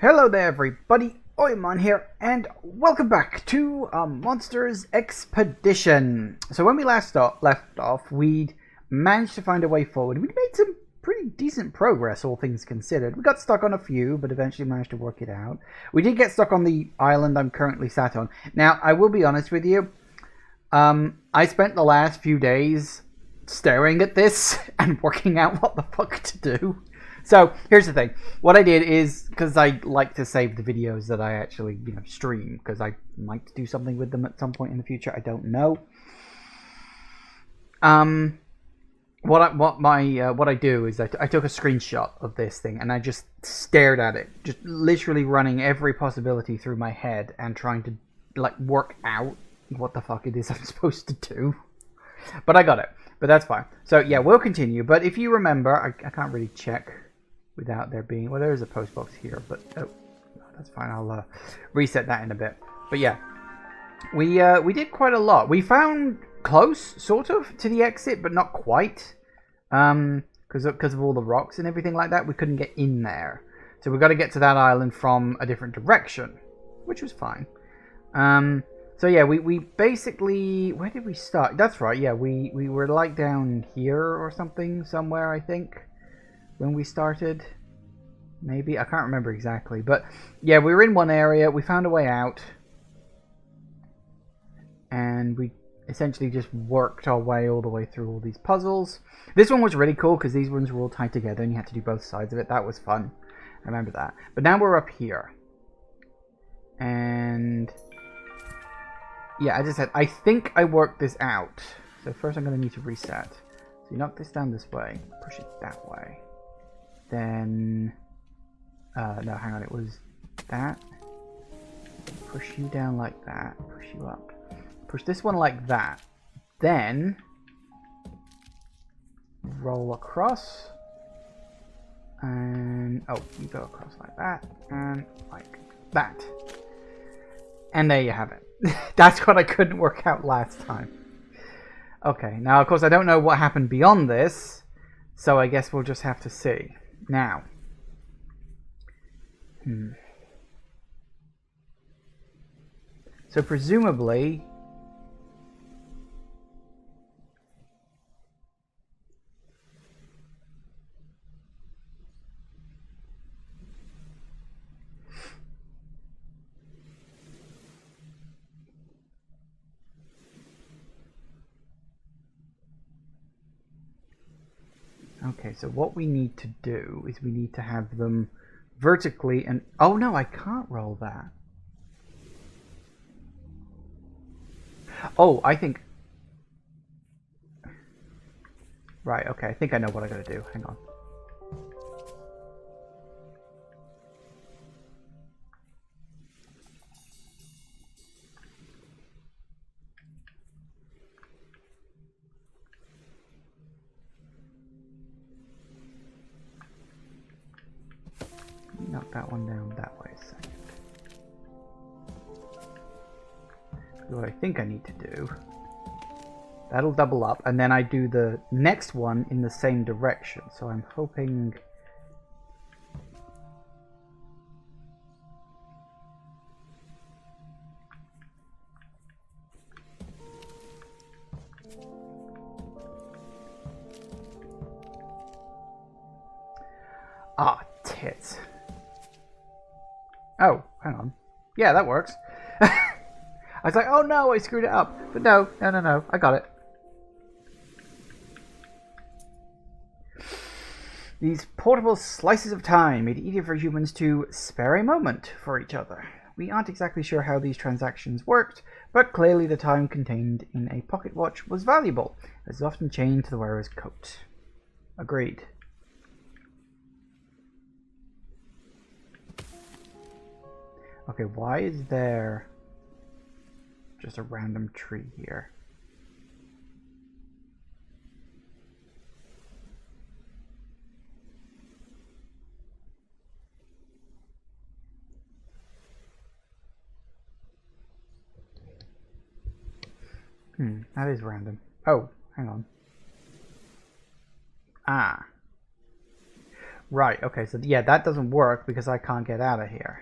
Hello there everybody, Oimon here, and welcome back to Monsters Expedition. So when we left off, we'd managed to find a way forward. We'd made some pretty decent progress, all things considered. We got stuck on a few, but eventually managed to work it out. We did get stuck on the island I'm currently sat on. Now, I will be honest with you, I spent the last few days staring at this and working out what the fuck to do. So here's the thing. What I did is, because I like to save the videos that I actually stream, because I might do something with them at some point in the future. I don't know. What I do is I took a screenshot of this thing and I just stared at it, just literally running every possibility through my head and trying to work out what the fuck it is I'm supposed to do. But I got it. But that's fine. So yeah, we'll continue. But if you remember, I can't really check without there being... Well, there is a post box here, but... Oh, that's fine. I'll reset that in a bit. But yeah, we did quite a lot. We found close, sort of, to the exit, but not quite. Because of all the rocks and everything like that, we couldn't get in there. So we got to get to that island from a different direction, which was fine. So yeah, we basically... Where did we start? That's right, yeah, we were like down here or something, somewhere, I think, when we started. Maybe, I can't remember exactly. But yeah, we were in one area, we found a way out. And we essentially just worked our way all the way through all these puzzles. This one was really cool because these ones were all tied together and you had to do both sides of it. That was fun. I remember that. But now we're up here. And... yeah, as I said, I think I worked this out. So first I'm going to need to reset. So you knock this down this way, push it that way. Then, no, hang on, it was that. Push you down like that, push you up. Push this one like that. Then, roll across. And, oh, you go across like that, and like that. And there you have it. That's what I couldn't work out last time. Okay, now of course I don't know what happened beyond this, so I guess we'll just have to see. Now. So presumably... Okay, so what we need to do is we need to have them vertically and... Oh no, I can't roll that. Oh, I think... Right, okay, I think I know what I gotta do. Hang on. Knock that one down that way a second. What I think I need to do, that'll double up, and then I do the next one in the same direction. So I'm hoping... Ah, tits. Oh, hang on. Yeah, that works. I was like, oh no, I screwed it up. But no, I got it. These portable slices of time made it easier for humans to spare a moment for each other. We aren't exactly sure how these transactions worked, but clearly the time contained in a pocket watch was valuable, as it's often chained to the wearer's coat. Agreed. Okay, why is there just a random tree here? That is random. Oh, hang on. Ah. Right, okay, so yeah, that doesn't work because I can't get out of here.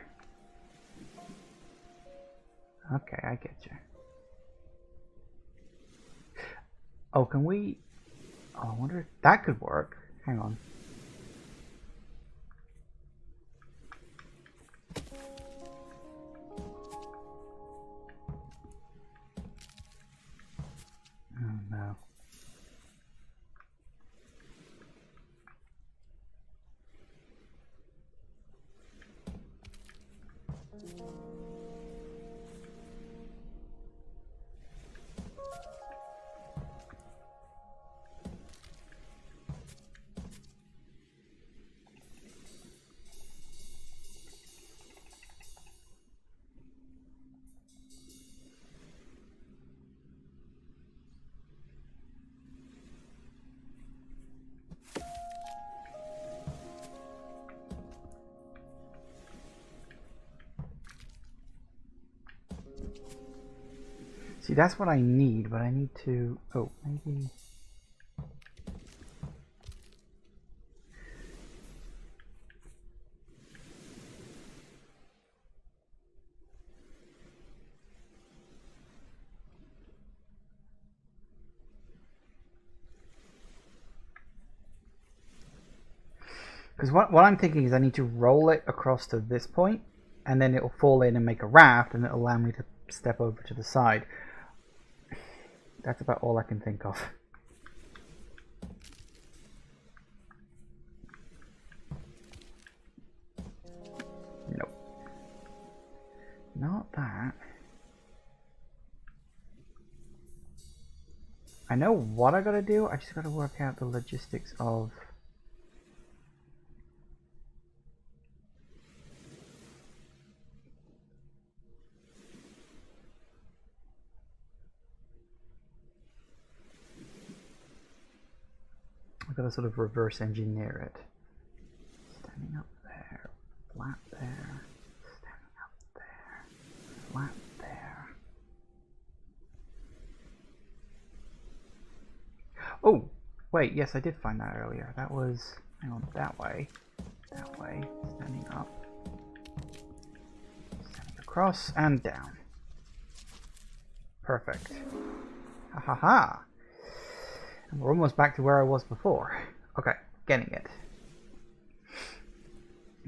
Okay, I get you. Oh, can we... Oh, I wonder if that could work. Hang on. Oh, no. See, that's what I need, but I need to... Oh, maybe... Because what I'm thinking is I need to roll it across to this point, and then it'll fall in and make a raft, and it'll allow me to step over to the side. That's about all I can think of. Nope. Not that. I know what I gotta do, I just gotta work out the logistics of... I've got to sort of reverse engineer it. Standing up there, flat there, standing up there, flat there. Oh, wait, yes, I did find that earlier. That was, hang on, that way, standing up, standing across, and down. Perfect. Ha ha ha. And we're almost back to where I was before. Okay, getting it.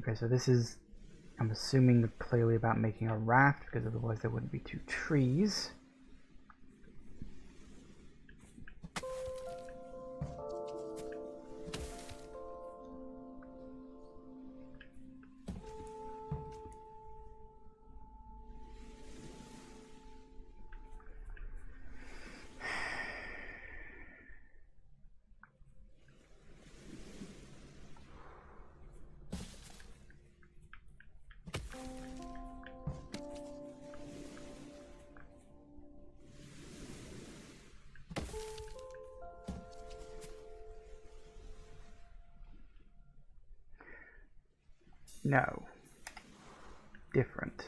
Okay, so this is, I'm assuming, clearly about making a raft, because otherwise there wouldn't be two trees. No. Different.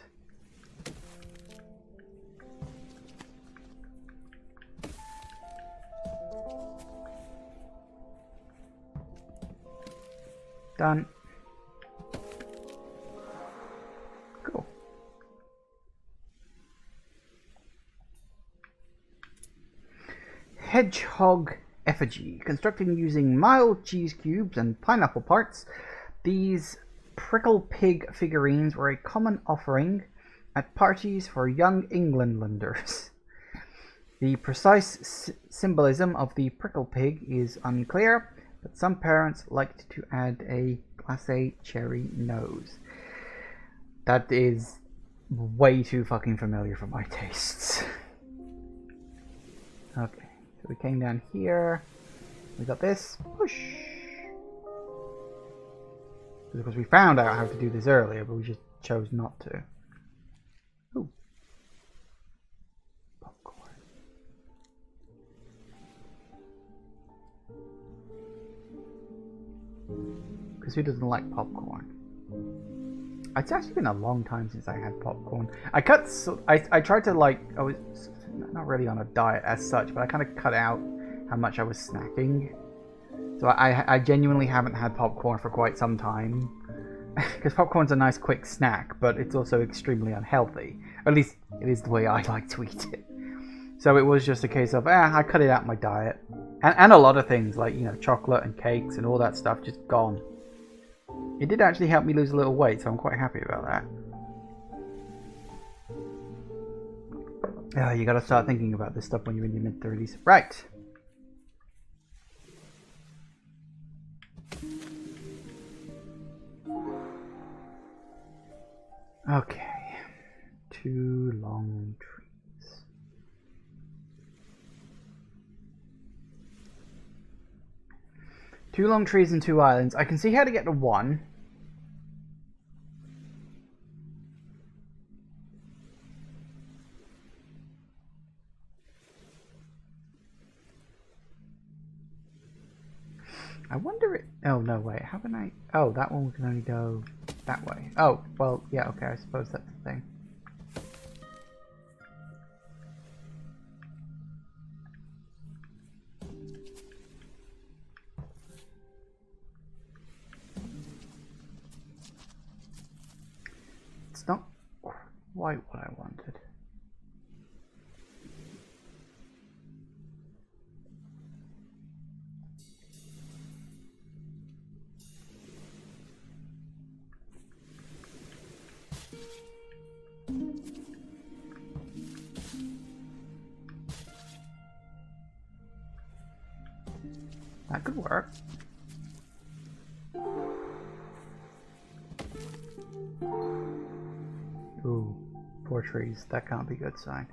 Done. Cool. Hedgehog effigy. Constructing using mild cheese cubes and pineapple parts. These prickle pig figurines were a common offering at parties for young Englandlanders. The precise symbolism of the prickle pig is unclear, but some parents liked to add a glacé cherry nose. That is way too fucking familiar for my tastes. Okay, so we came down here. We got this. Push! Because we found out how to do this earlier, but we just chose not to. Ooh. Popcorn. Because who doesn't like popcorn? It's actually been a long time since I had popcorn. I tried to, like, I was not really on a diet as such, but I kind of cut out how much I was snacking. So I genuinely haven't had popcorn for quite some time. Because popcorn's a nice quick snack, but it's also extremely unhealthy. Or at least it is the way I like to eat it. So it was just a case of, I cut it out of my diet. And a lot of things, like, you know, chocolate and cakes and all that stuff, just gone. It did actually help me lose a little weight, so I'm quite happy about that. You gotta start thinking about this stuff when you're in your mid-30s. Right. Okay. 2 long trees. Two long trees and 2 islands. I can see how to get to 1. I wonder it... Oh, no, wait. How can I... Oh, that one can only go that way. Oh, well, yeah, okay. I suppose that's the thing. It's not quite what I wanted. That could work. Ooh, 4 trees. That can't be a good sign.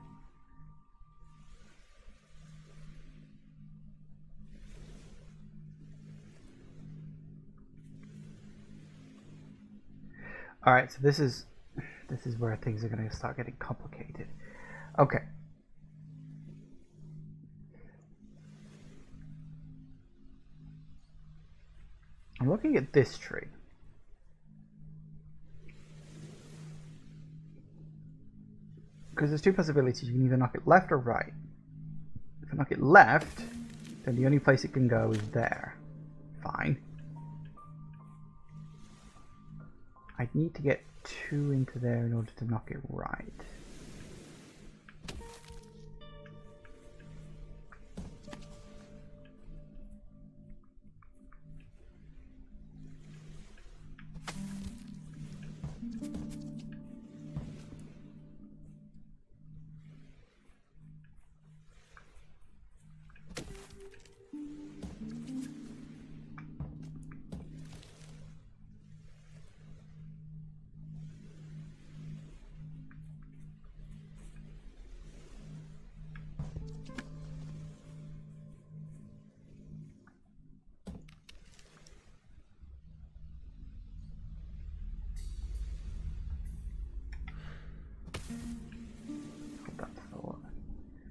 Alright, so this is where things are going to start getting complicated. Okay. I'm looking at this tree. Because there's 2 possibilities. You can either knock it left or right. If I knock it left, then the only place it can go is there. Fine. I'd need to get 2 into there in order to knock it right.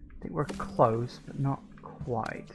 I think we're close, but not quite.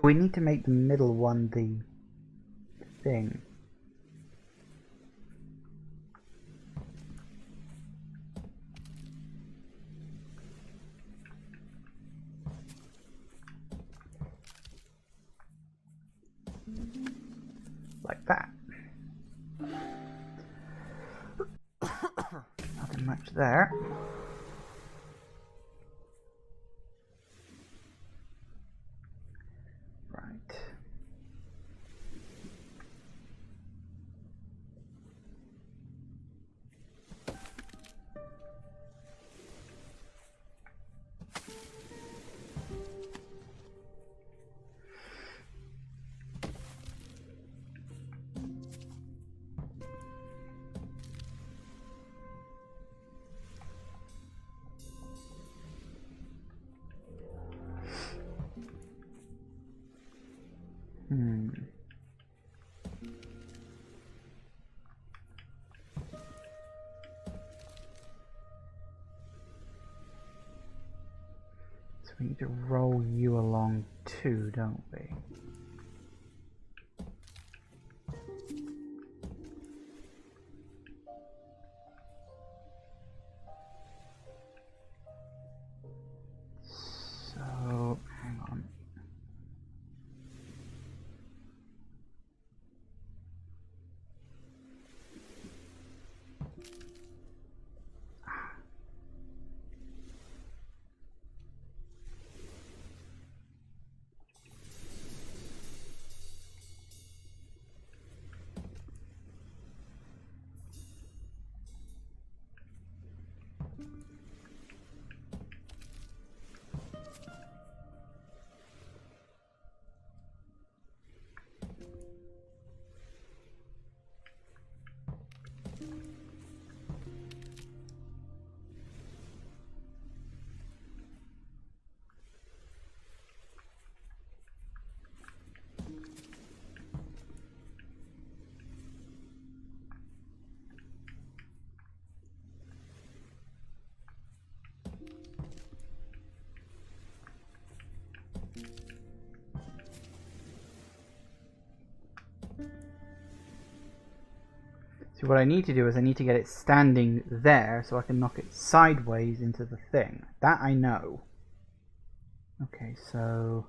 We need to make the middle one the thing. Like that. Nothing much there. We need to roll you along too, don't we? So, hang on. So what I need to do is I need to get it standing there so I can knock it sideways into the thing. That I know. Okay, so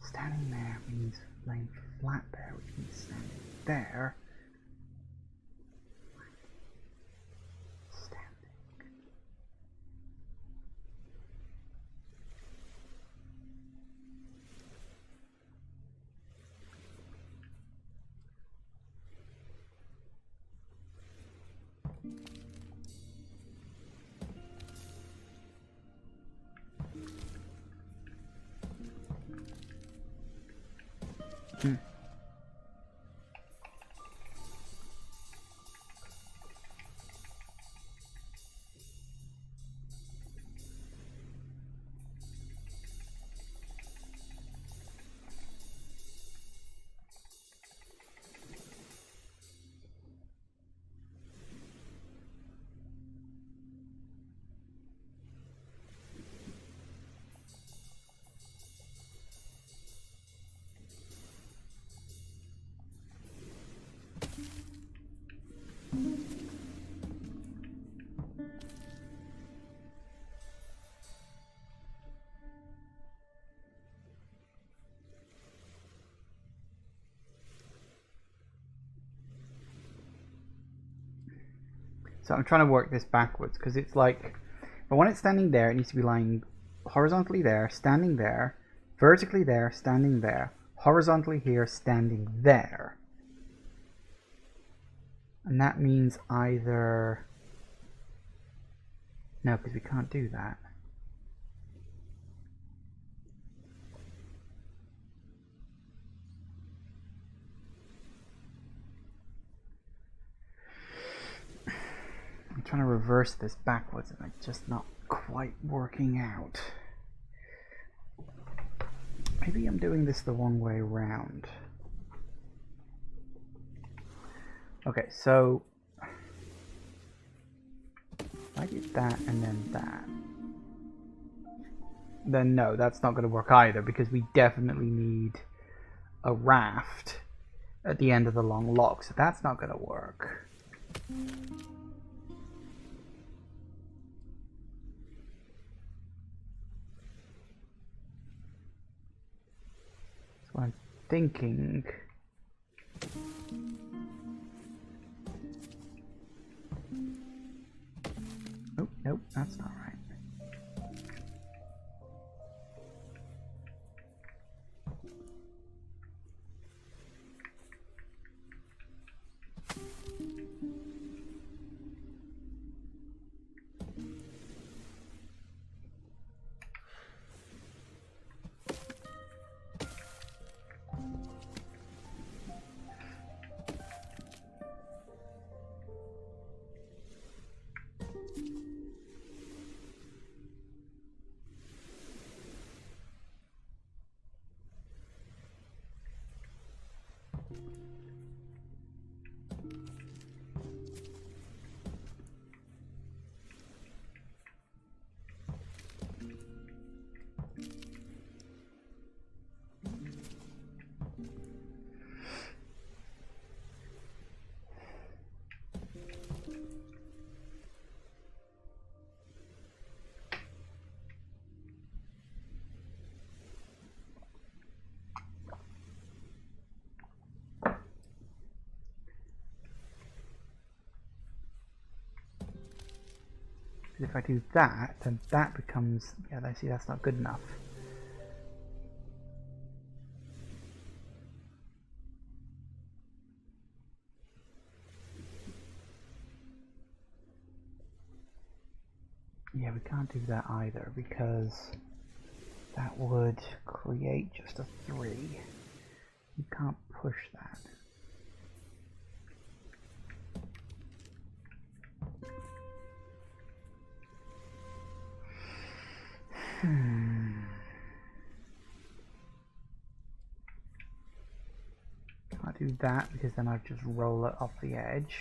standing there means laying flat there, which means standing there. Hmm. So I'm trying to work this backwards because it's like, I want it standing there, it needs to be lying horizontally there, standing there, vertically there, standing there, horizontally here, standing there. And that means either... No, because we can't do that. I'm trying to reverse this backwards and it's just not quite working out. Maybe I'm doing this the wrong way around. Okay, so if I do that and then that, then no, that's not going to work either because we definitely need a raft at the end of the long log, so that's not going to work. So I'm thinking... Oh, nope, that's not right. Because if I do that, then that becomes... Yeah, I see that's not good enough. Yeah, we can't do that either, because that would create just a 3. You can't push that. Can't do that because then I'd just roll it off the edge.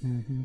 Mm-hmm.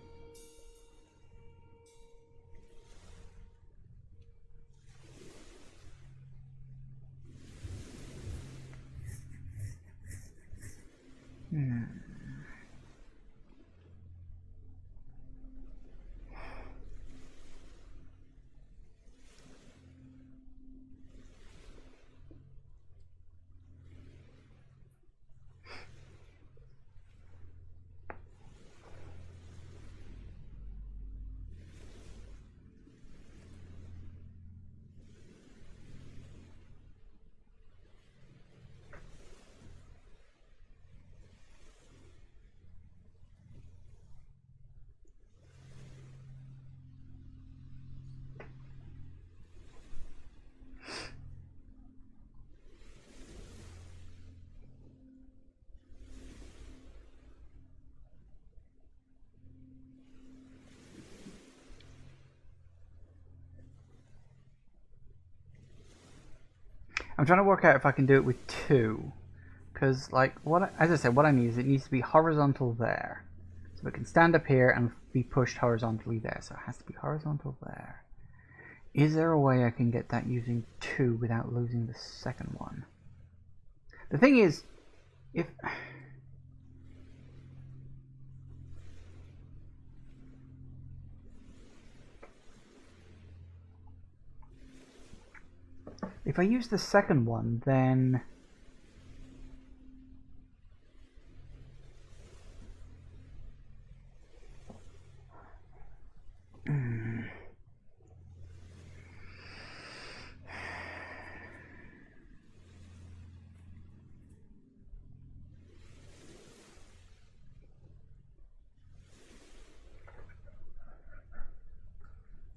I'm trying to work out if I can do it with 2. Because, like, as I said, what I need is it needs to be horizontal there. So it can stand up here and be pushed horizontally there. So it has to be horizontal there. Is there a way I can get that using 2 without losing the second one? The thing is, if... If I use the second one, then...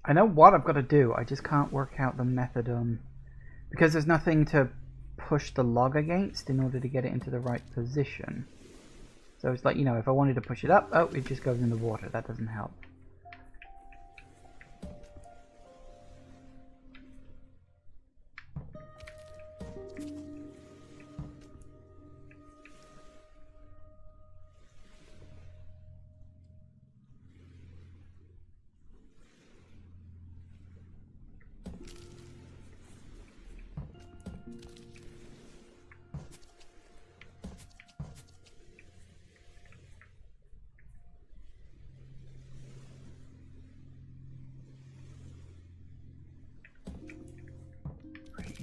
I know what I've got to do, I just can't work out the method on... Because there's nothing to push the log against in order to get it into the right position. So it's like, you know, if I wanted to push it up, oh, it just goes in the water. That doesn't help.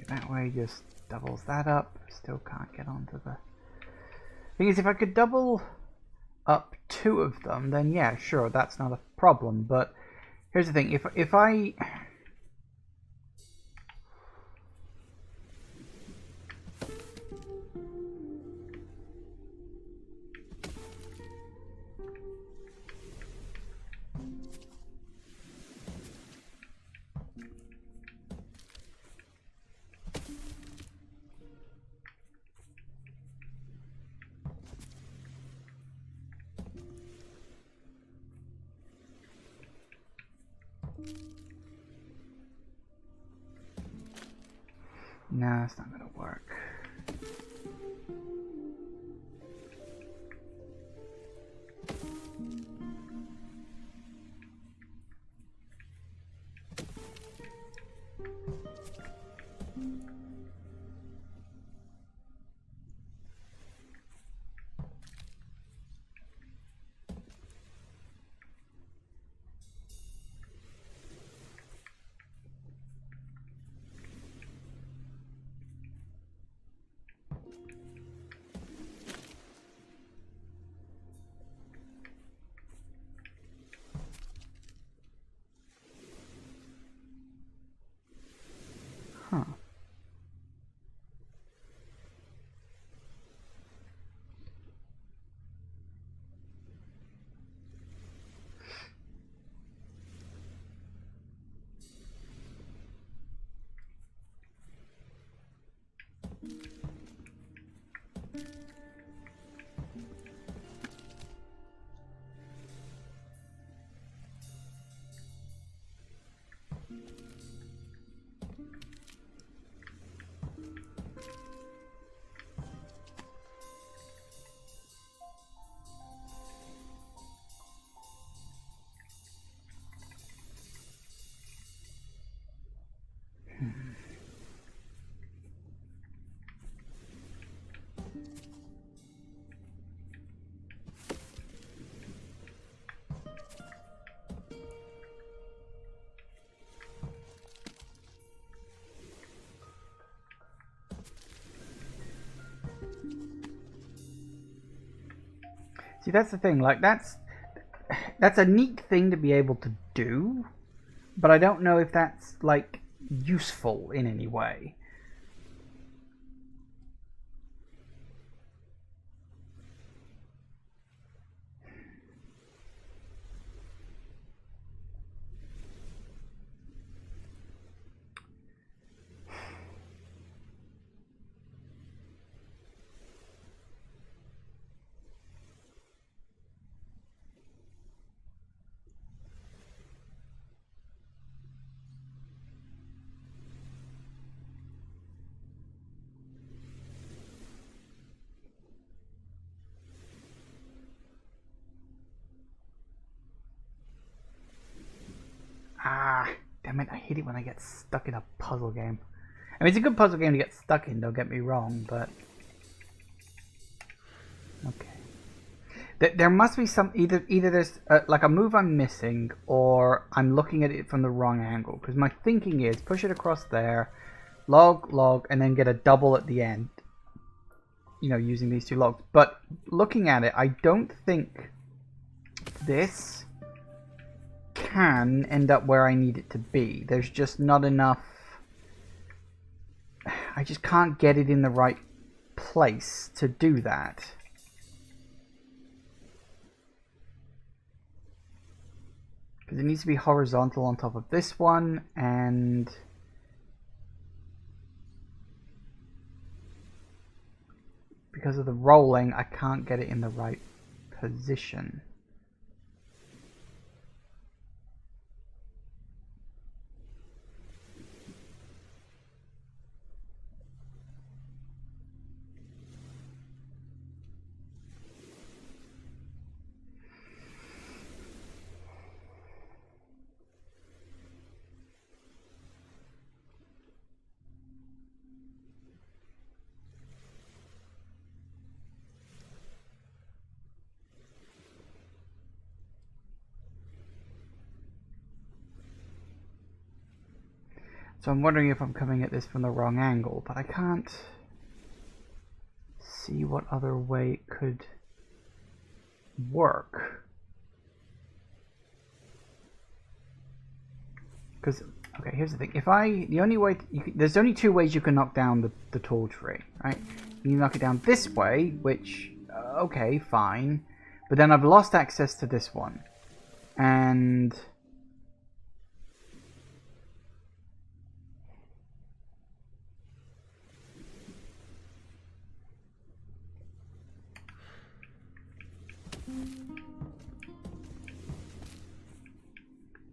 That way just doubles that up. Still can't get onto the... Thing is, if I could double up 2 of them, then yeah, sure, that's not a problem. But here's the thing: if I... Nah, it's not gonna work. See, that's the thing. Like, that's a neat thing to be able to do, but I don't know if that's like useful in any way. Ah, damn it, I hate it when I get stuck in a puzzle game. I mean, it's a good puzzle game to get stuck in, don't get me wrong, but... Okay. There must be some... Either there's like a move I'm missing, or I'm looking at it from the wrong angle. Because my thinking is, push it across there, log, and then get a double at the end. You know, using these two logs. But looking at it, I don't think this can end up where I need it to be. There's just not enough. I just can't get it in the right place to do that. Because it needs to be horizontal on top of this one, and because of the rolling, I can't get it in the right position. So I'm wondering if I'm coming at this from the wrong angle, but I can't see what other way it could work. Because, okay, here's the thing. There's only two ways you can knock down the tall tree, right? You knock it down this way, which, okay, fine. But then I've lost access to this one. And...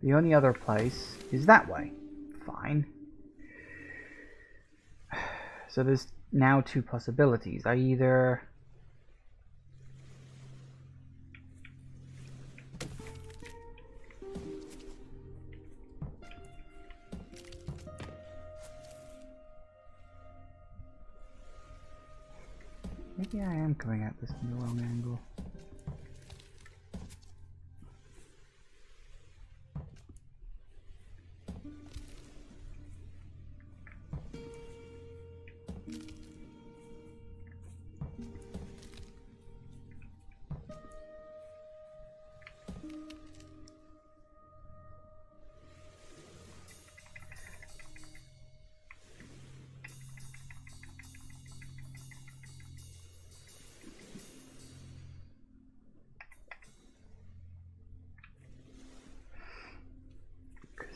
the only other place is that way. Fine. So there's now two possibilities. I either... maybe I am coming at this from the wrong angle.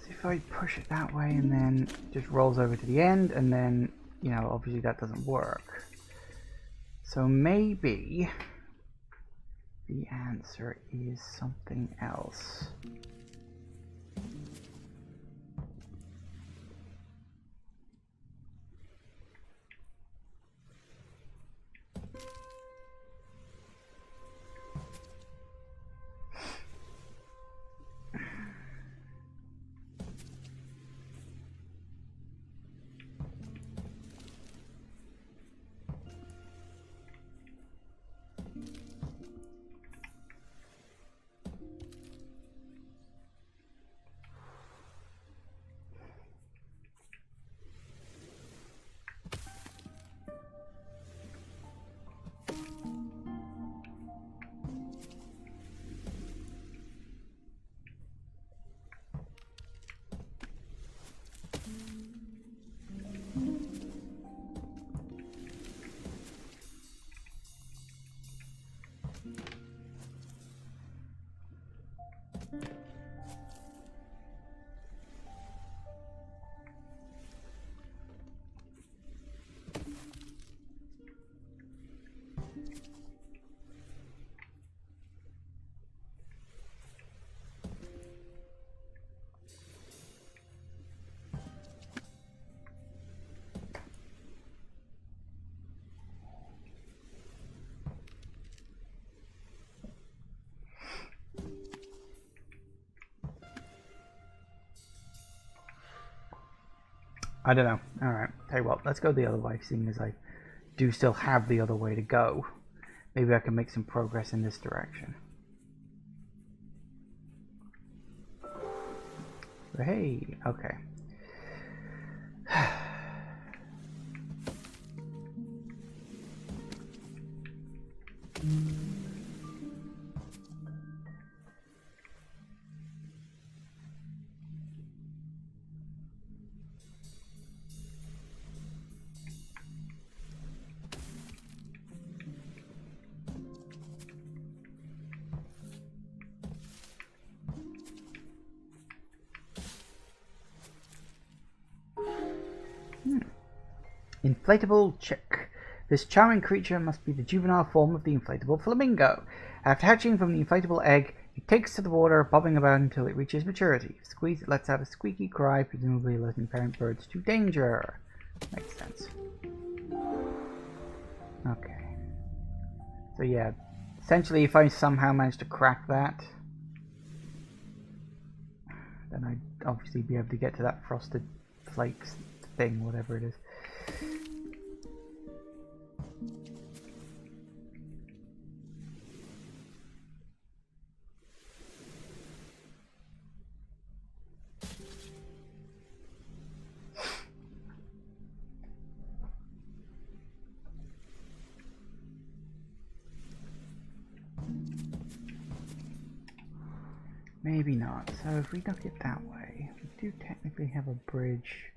If I push it that way and then it just rolls over to the end, and then, you know, obviously that doesn't work. So maybe the answer is something else. I don't know. Alright, tell you what, let's go the other way, seeing as I do still have the other way to go. Maybe I can make some progress in this direction. Hey, okay. Inflatable chick. This charming creature must be the juvenile form of the inflatable flamingo. After hatching from the inflatable egg, it takes to the water, bobbing about until it reaches maturity. If squeezed, it lets out a squeaky cry, presumably alerting parent birds to danger. Makes sense. Okay. So yeah, essentially if I somehow manage to crack that, then I'd obviously be able to get to that frosted flakes thing, whatever it is. Maybe not. So if we knock it that way, we do technically have a bridge.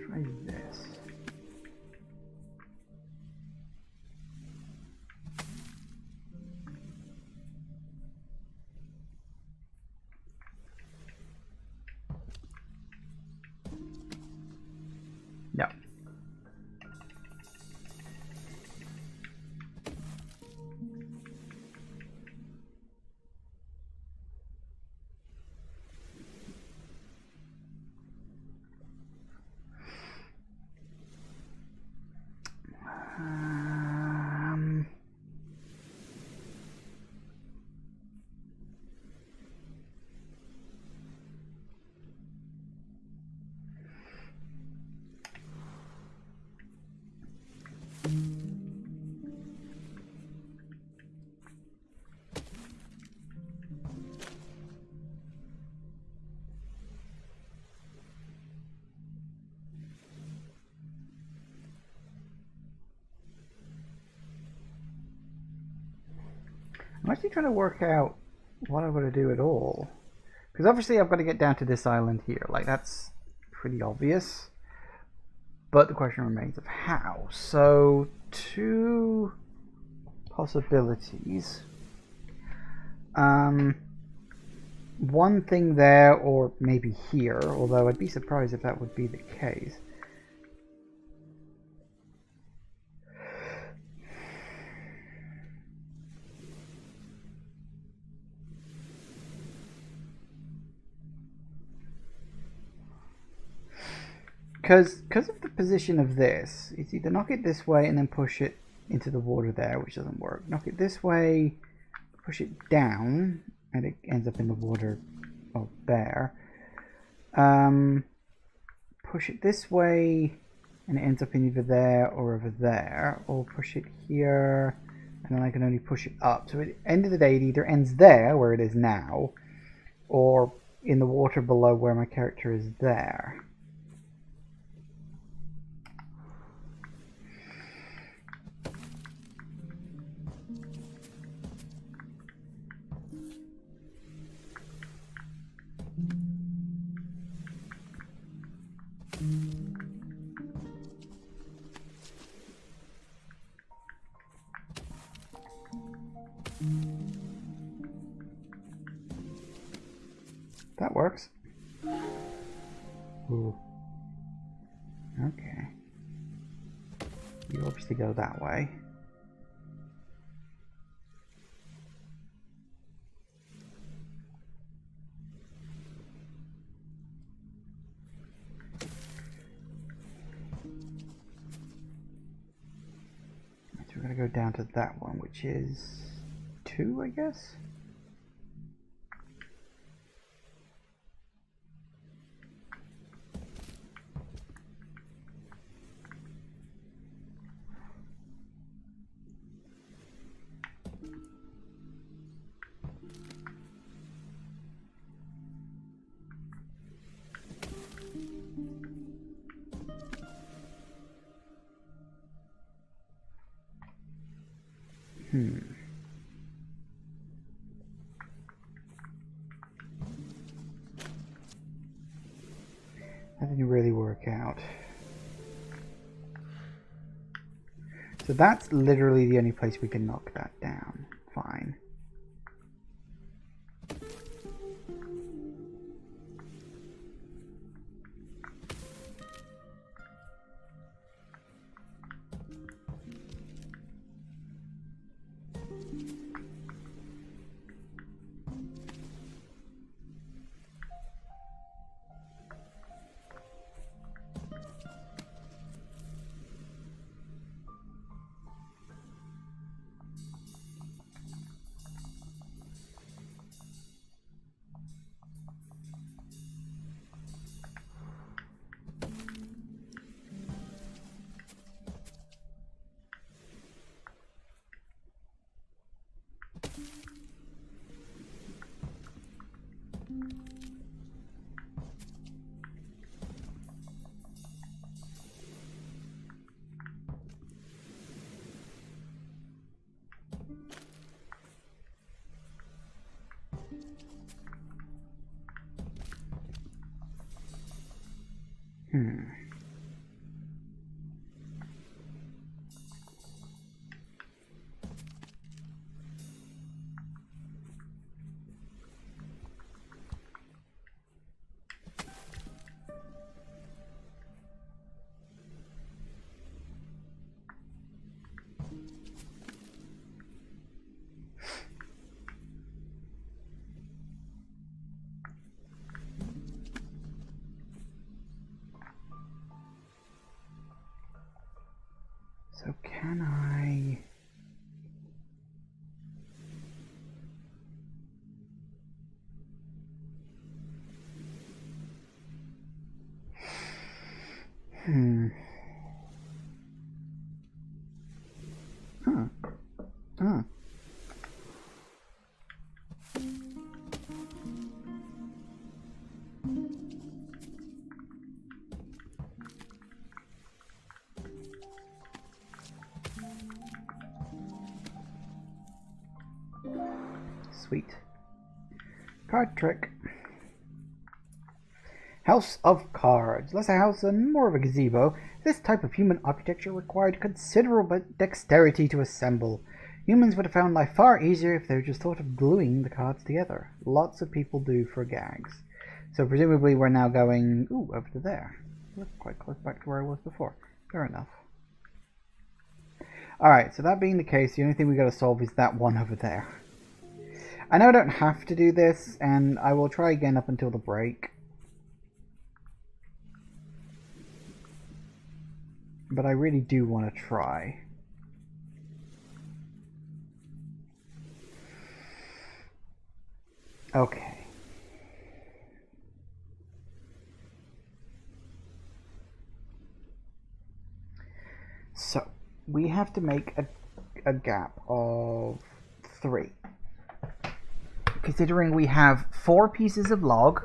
Try this. Yeah. I'm actually trying to work out what I'm going to do at all. Because obviously I've got to get down to this island here. Like, that's pretty obvious. But the question remains of how. So, two possibilities. One thing there, or maybe here, although I'd be surprised if that would be the case. Because of the position of this, it's either knock it this way and then push it into the water there, which doesn't work. Knock it this way, push it down, and it ends up in the water, well, there. Push it this way, and it ends up in either there or over there. Or push it here, And then I can only push it up. So at the end of the day, it either ends there, where it is now, or in the water below where my character is there. That works. Ooh. Okay. You obviously go that way. So we're going to go down to that one, which is 2, I guess? That didn't really work out. So that's literally the only place we can knock that down. Fine. So can I... Sweet. Card trick. House of Cards. Less a house and more of a gazebo, this type of human architecture required considerable dexterity to assemble. Humans would have found life far easier if they just thought of gluing the cards together. Lots of people do for gags. So presumably we're now going, ooh, over to there. That's quite close back to where I was before. Fair enough. Alright, so that being the case, the only thing we gotta solve is that one over there. I know I don't have to do this, and I will try again up until the break. But I really do want to try. Okay. So, we have to make a gap of 3. Considering we have 4 pieces of log,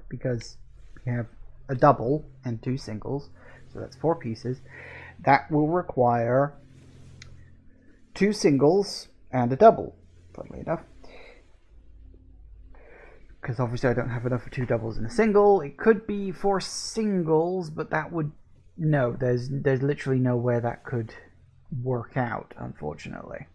because we have a double and 2 singles, so that's 4 pieces, that will require 2 singles and a double, funnily enough. Because obviously I don't have enough for 2 doubles and a single. It could be 4 singles, but that would... No, there's literally nowhere that could work out, unfortunately.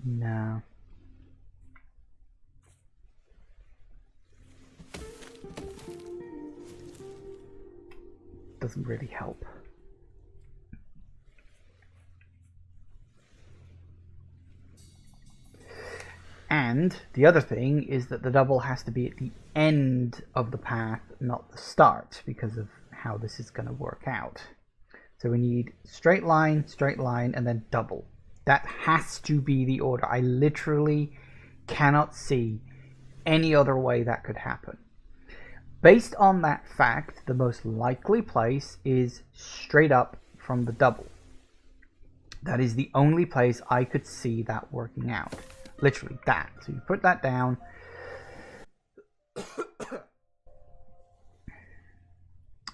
No. Doesn't really help. And the other thing is that the double has to be at the end of the path, not the start, because of how this is going to work out. So we need straight line, and then double. That has to be the order. I literally cannot see any other way that could happen. Based on that fact, the most likely place is straight up from the double. That is the only place I could see that working out. Literally that. So you put that down.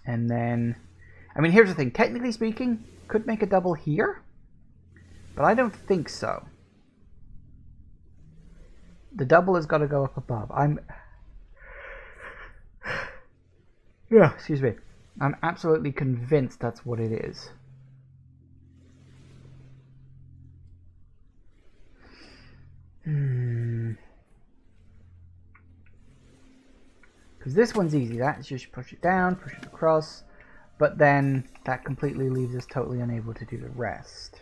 And then, I mean, here's the thing. Technically speaking, could make a double here, but I don't think so. The double has got to go up above. Excuse me. I'm absolutely convinced that's what it is. Because this one's easy. That's just push it down, push it across. But then that completely leaves us totally unable to do the rest.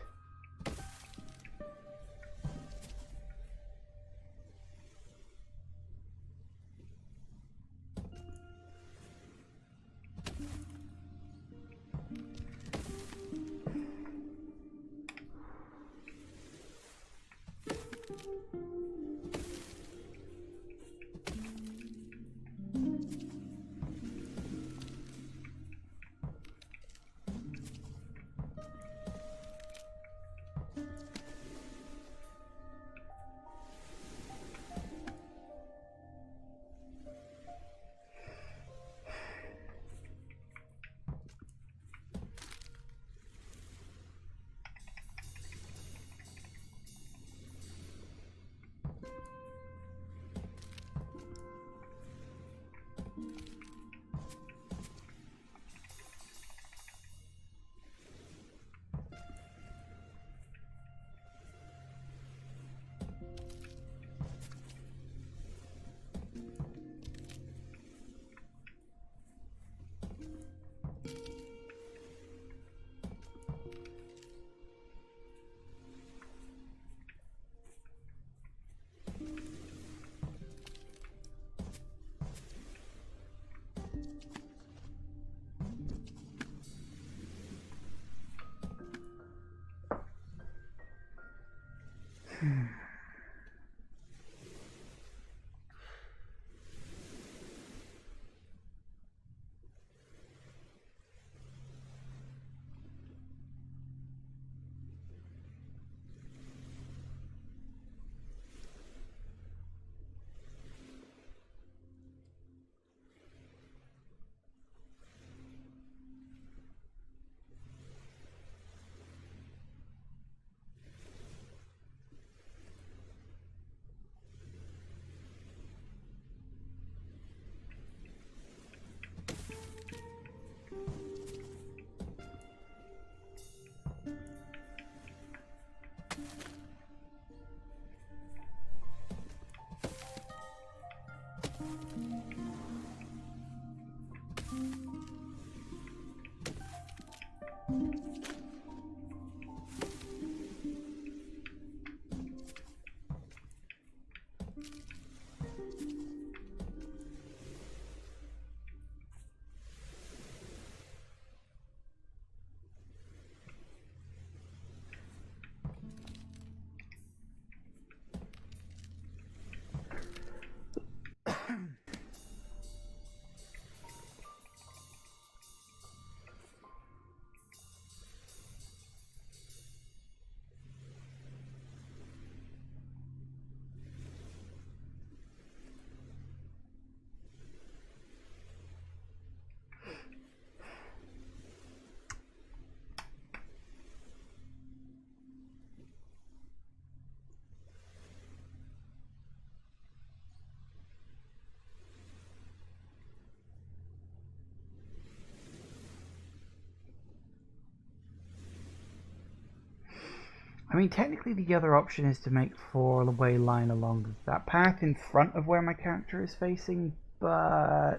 mean, technically the other option is to make 4-way line along that path in front of where my character is facing, but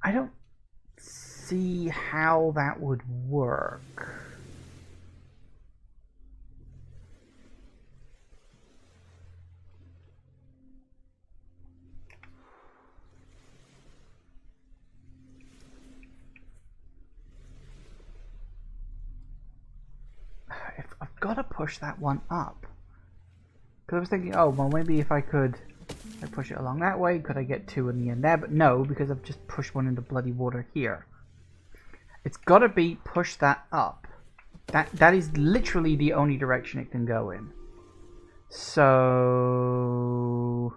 I don't see how that would work. I've got to push that one up. Because I was thinking, oh, well, maybe if I could push it along that way, could I get 2 in the end there? But no, because I've just pushed one into bloody water here. It's got to be push that up. That is literally the only direction it can go in. So...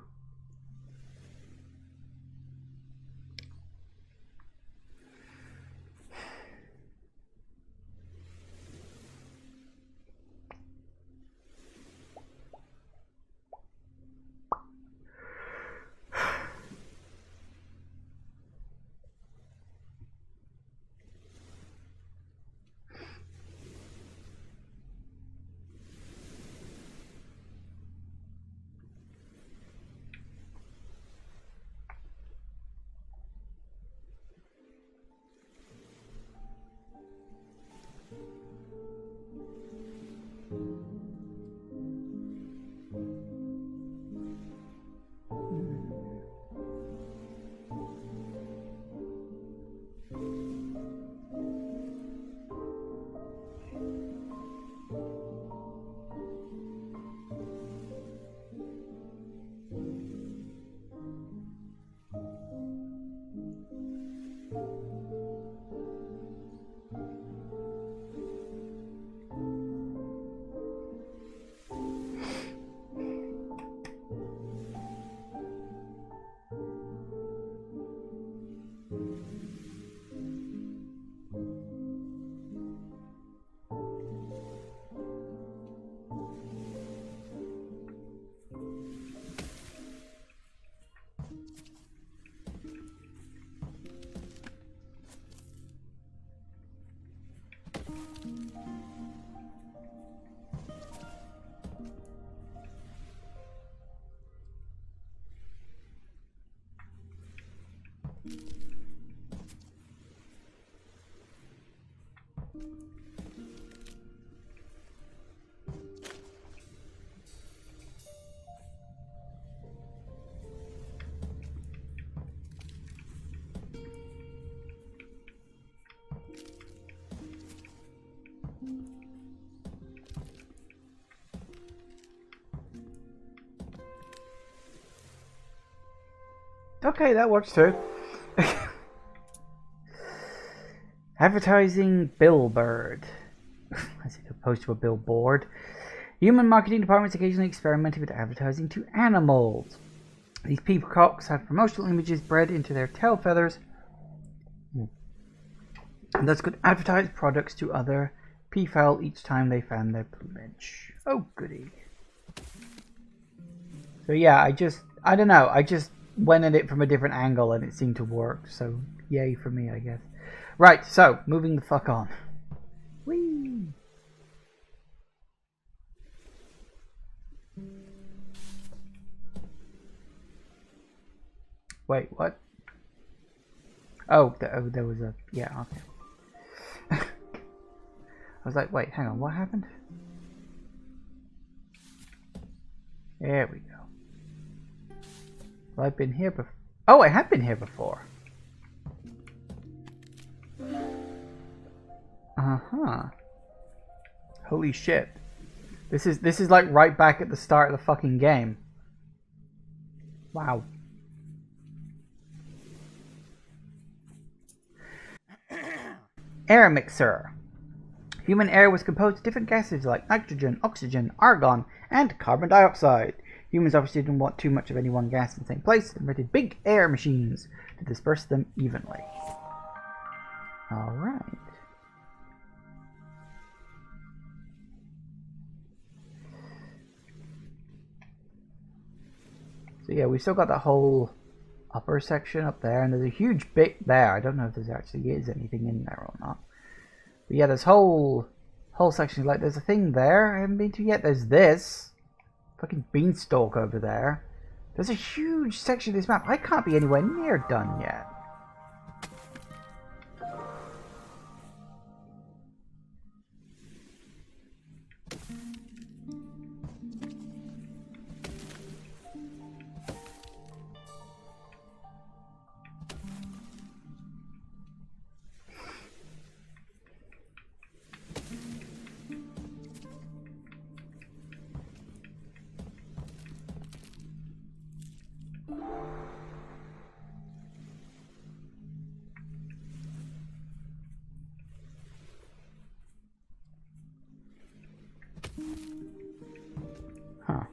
Okay, that works too. Advertising billboard. As opposed to a billboard. Human marketing departments occasionally experimented with advertising to animals. These peacocks have promotional images bred into their tail feathers and thus could advertise products to other peafowl each time they fan their plumage. Oh, goody. So yeah, I don't know, I just went at it from a different angle and it seemed to work, so yay for me, I guess. Right, so, moving the fuck on. Whee! Wait, what? Oh, there was a... yeah, okay. I was like, wait, hang on, what happened? There we go. Well, I've been here before. Oh, I have been here before. Uh-huh. Holy shit. This is like right back at the start of the fucking game. Wow. Air mixer. Human air was composed of different gases like nitrogen, oxygen, argon, and carbon dioxide. Humans obviously didn't want too much of any one gas in the same place and invented big air machines to disperse them evenly. Alright. So yeah, we've still got that whole upper section up there, and there's a huge bit there. I don't know if there actually is anything in there or not. But yeah, this whole whole section. Like, there's a thing there I haven't been to yet. There's this fucking beanstalk over there. There's a huge section of this map. I can't be anywhere near done yet. Huh.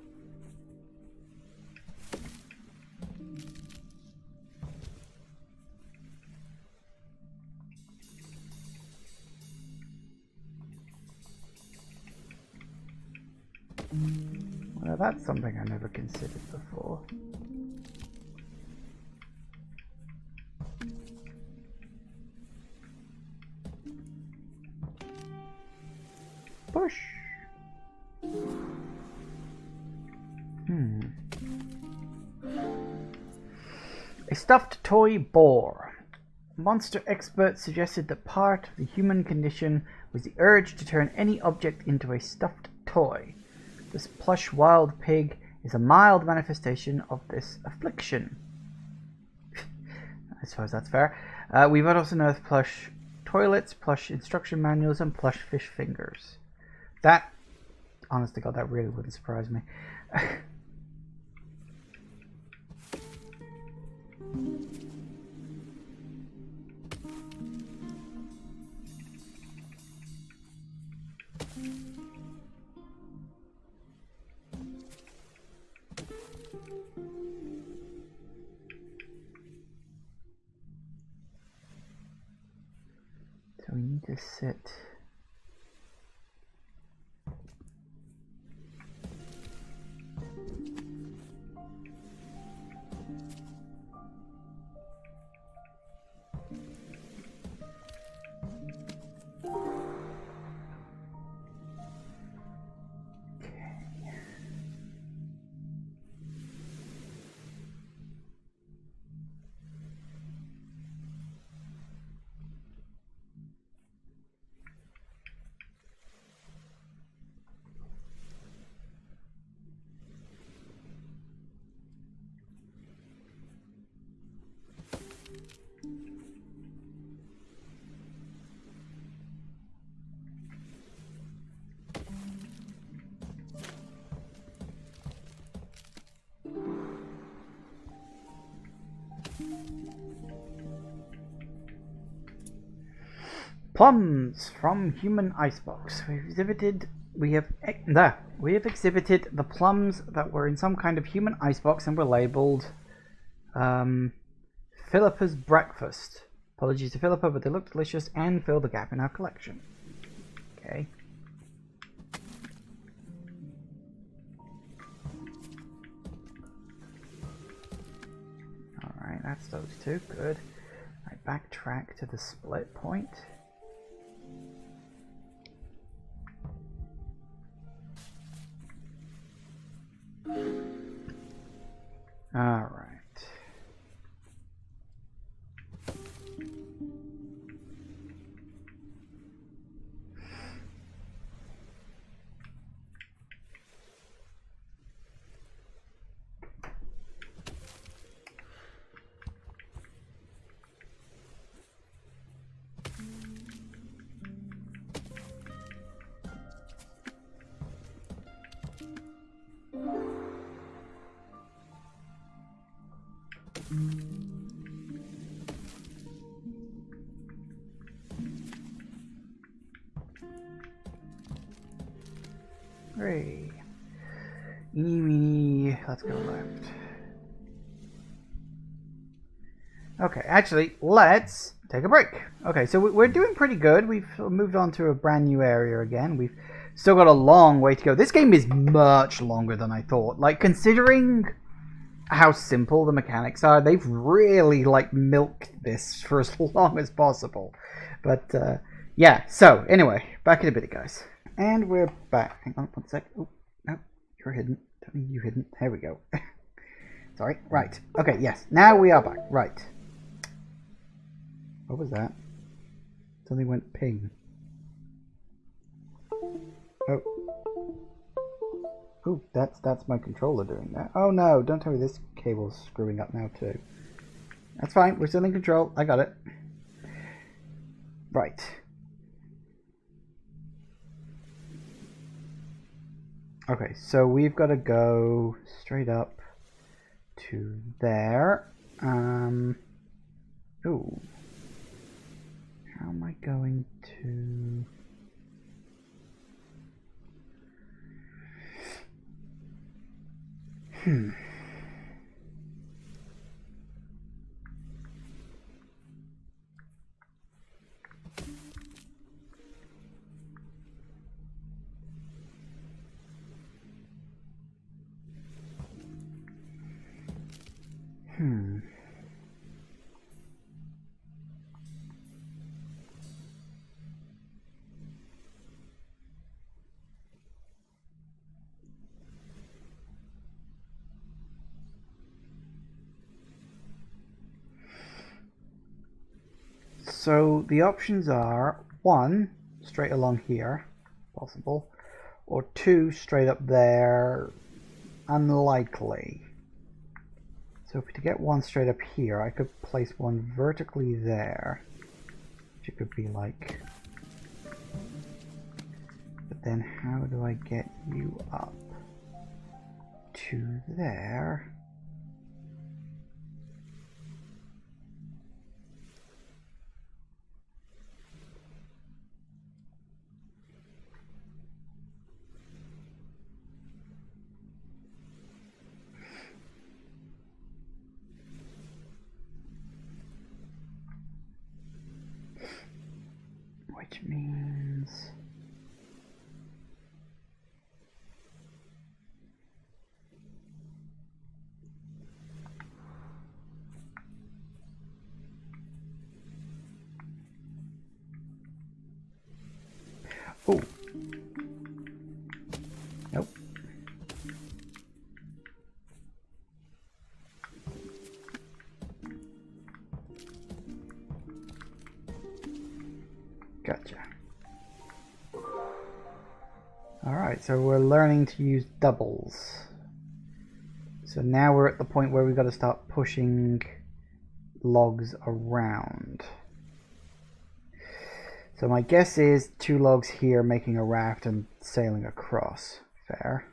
Well, that's something I never considered before. Push. A stuffed toy boar. Monster experts suggested that part of the human condition was the urge to turn any object into a stuffed toy. This plush wild pig is a mild manifestation of this affliction. I suppose that's fair. We might also unearthed plush toilets, plush instruction manuals, and plush fish fingers. That, honest to God, that really wouldn't surprise me. So we need to sit. Plums from human icebox. We have exhibited the plums that were in some kind of human icebox and were labelled Philippa's breakfast. Apologies to Philippa, but they look delicious and fill the gap in our collection. Okay. Alright, that's those two. Good. I backtrack to the split point. All right. Hooray. Eeny, meeny, let's go left. Okay, actually, let's take a break. Okay, so we're doing pretty good. We've moved on to a brand new area again. We've still got a long way to go. This game is much longer than I thought. Like, considering how simple the mechanics are, they've really, like, milked this for as long as possible. But, Yeah, so anyway, back in a bit, guys. And we're back. Hang on one sec. Oh, no, you're hidden. Don't need you hidden. There we go. Sorry. Right. Okay, yes. Now we are back. Right. What was that? Something went ping. Oh. Ooh, that's my controller doing that. Oh no, don't tell me this cable's screwing up now too. That's fine, we're still in control. I got it. Right. Okay, so we've got to go straight up to there. Ooh. How am I going to... Hmm. So the options are 1, straight along here, possible, or 2, straight up there, unlikely. So to get 1 straight up here, I could place 1 vertically there, which it could be like. But then how do I get you up to there? Which means... Oh! Nope. Gotcha. Alright, so we're learning to use doubles. So now we're at the point where we've got to start pushing logs around. So my guess is 2 logs here making a raft and sailing across. Fair.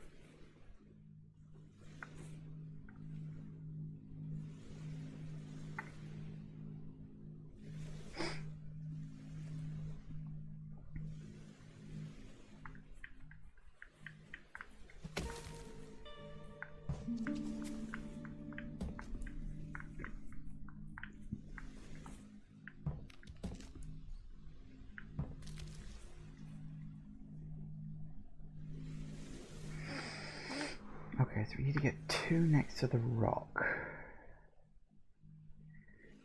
Okay, so we need to get 2 next to the rock.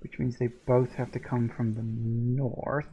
Which means they both have to come from the north.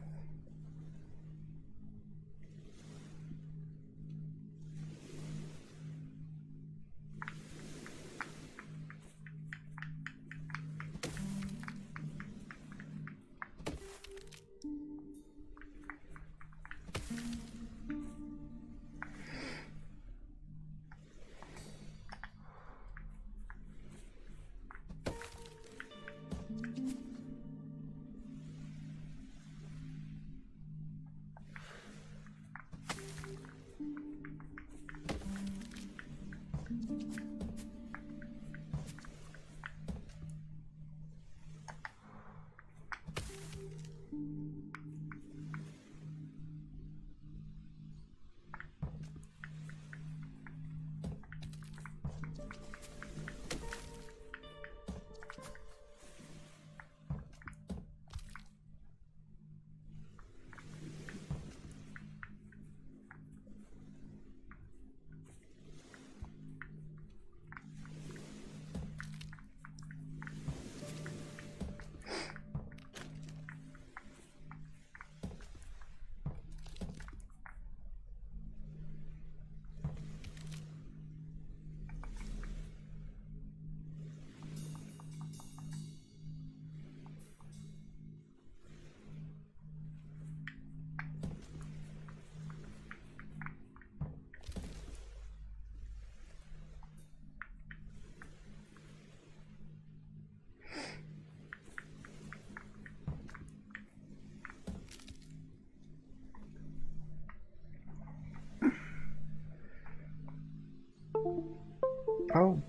Oh,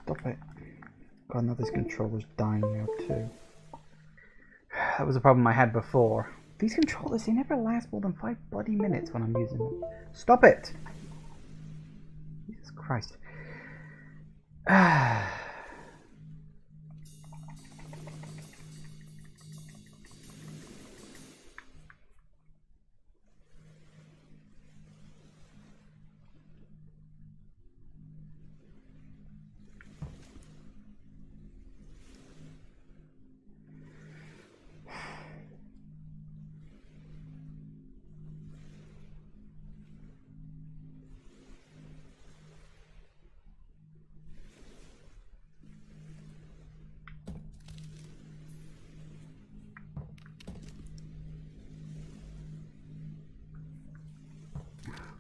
stop it. God, now this controller's dying now too. That was a problem I had before. These controllers, they never last more than 5 bloody minutes when I'm using them. Stop it! Jesus Christ.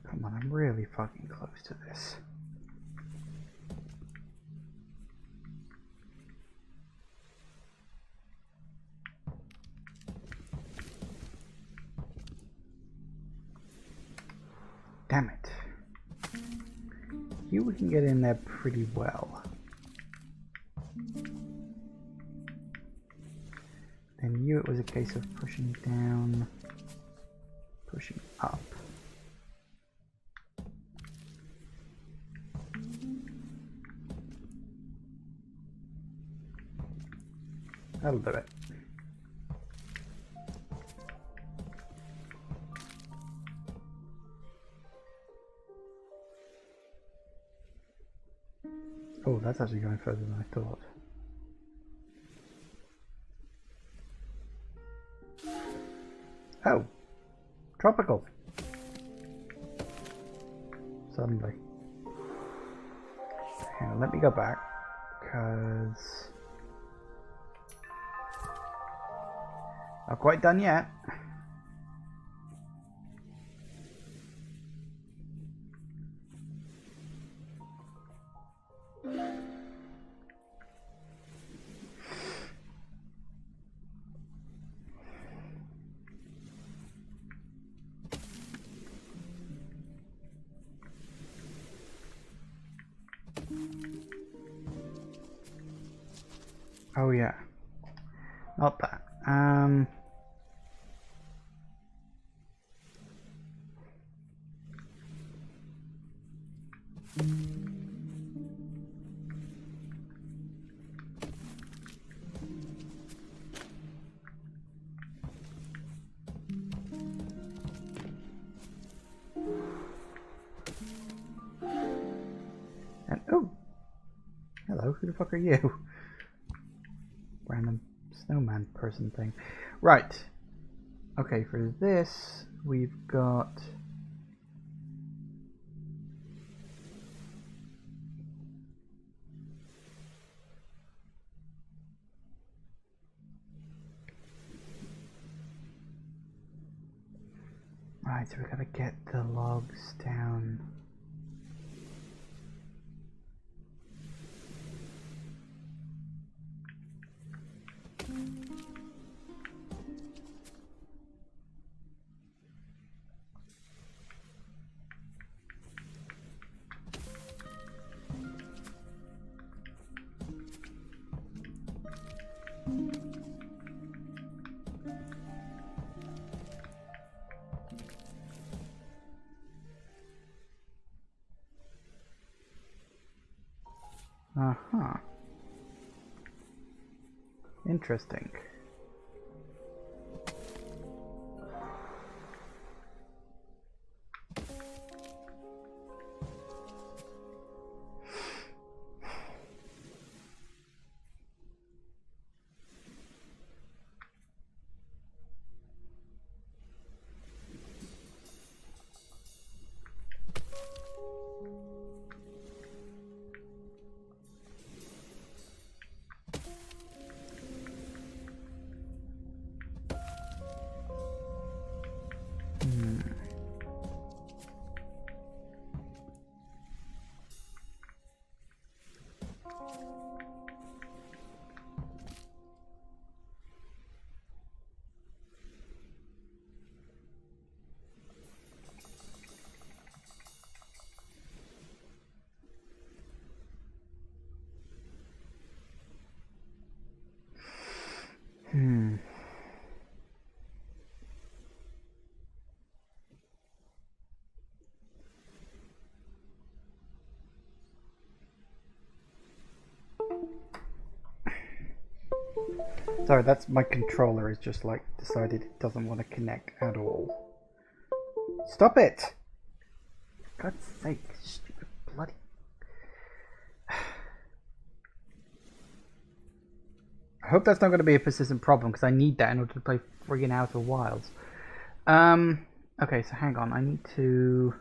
Come on, I'm really fucking close to this. Damn it. You can get in there pretty well. Then you, it was a case of pushing down, pushing up. That'll do it. Oh, that's actually going further than I thought. Oh, tropical. Suddenly. Hang on, let me go back, because not quite done yet. Oh yeah, not that. And oh, hello, who the fuck are you? Random snowman person thing. Right. Okay, for this, we've got... Right, so we gotta get the logs down. Uh-huh. Interesting. Sorry, that's my controller is just like decided it doesn't want to connect at all. Stop it! For God's sake, stupid bloody. I hope that's not going to be a persistent problem because I need that in order to play friggin' Outer Wilds. Okay, so hang on, I need to.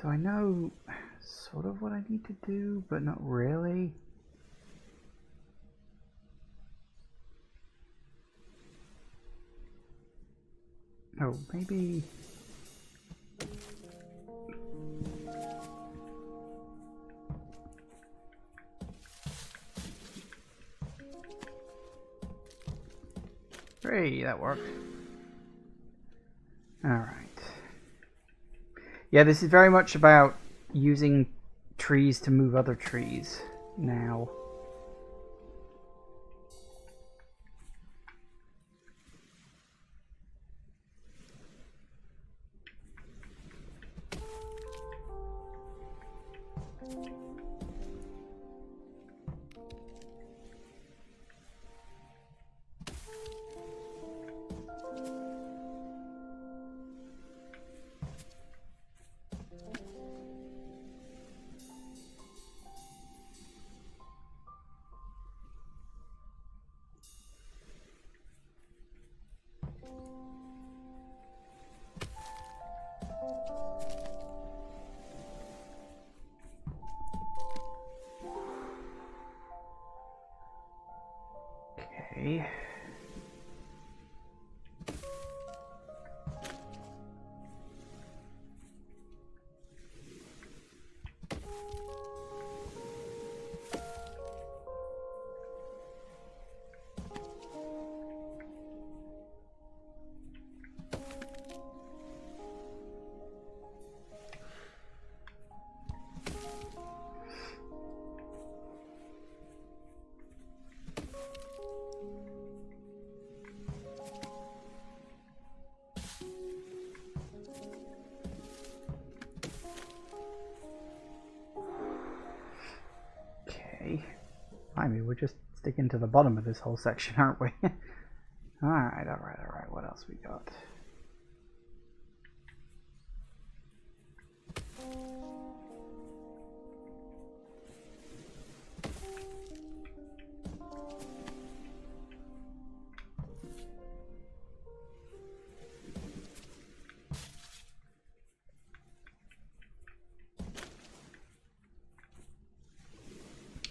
So I know sort of what I need to do, but not really. Oh, maybe. Hey, that worked. Alright. Yeah, this is very much about using trees to move other trees now. Okay. I mean, we're just sticking to the bottom of this whole section, aren't we? Alright. What else we got?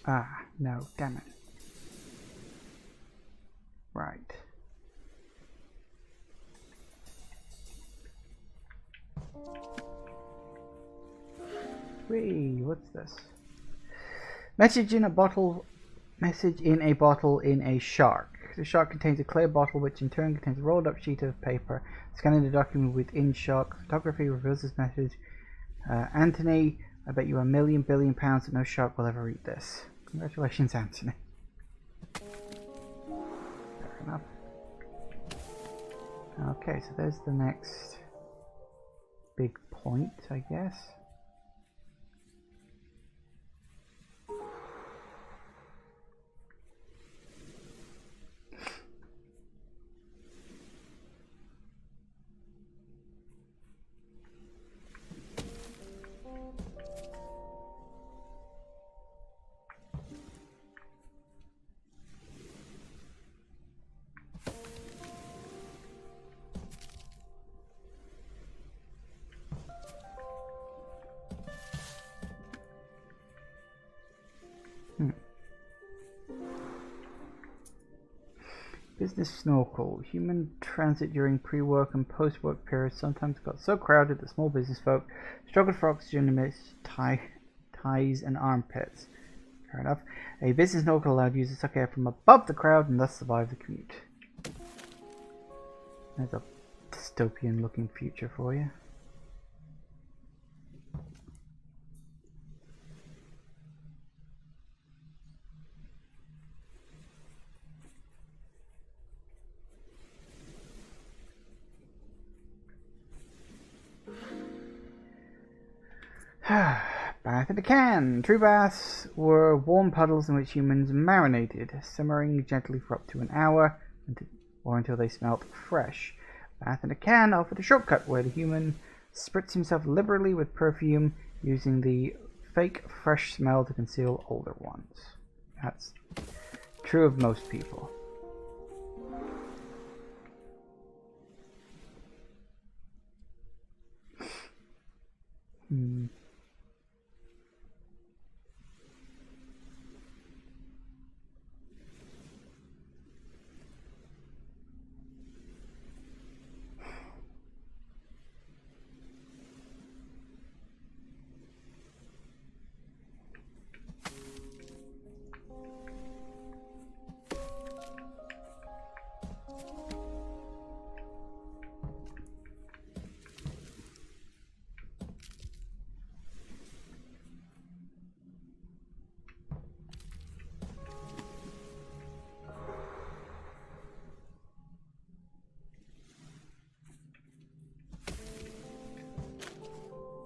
Ah, no, damn it. Right. Whee, what's this? Message in a bottle in a shark. The shark contains a clear bottle which in turn contains a rolled up sheet of paper. Scanning the document with InShark photography reveals this message. Anthony, I bet you £1 billion that no shark will ever read this. Congratulations, Anthony. Fair enough. Okay, so there's the next big point, I guess. Business snorkel. Human transit during pre-work and post-work periods sometimes got so crowded that small business folk struggled for oxygen amidst ties and armpits. Fair enough. A business snorkel allowed users to suck air from above the crowd and thus survive the commute. There's a dystopian looking future for you. Bath in a can. True baths were warm puddles in which humans marinated, simmering gently for up to an hour, or until they smelt fresh. Bath in a can offered a shortcut where the human spritz himself liberally with perfume, using the fake fresh smell to conceal older ones. That's true of most people.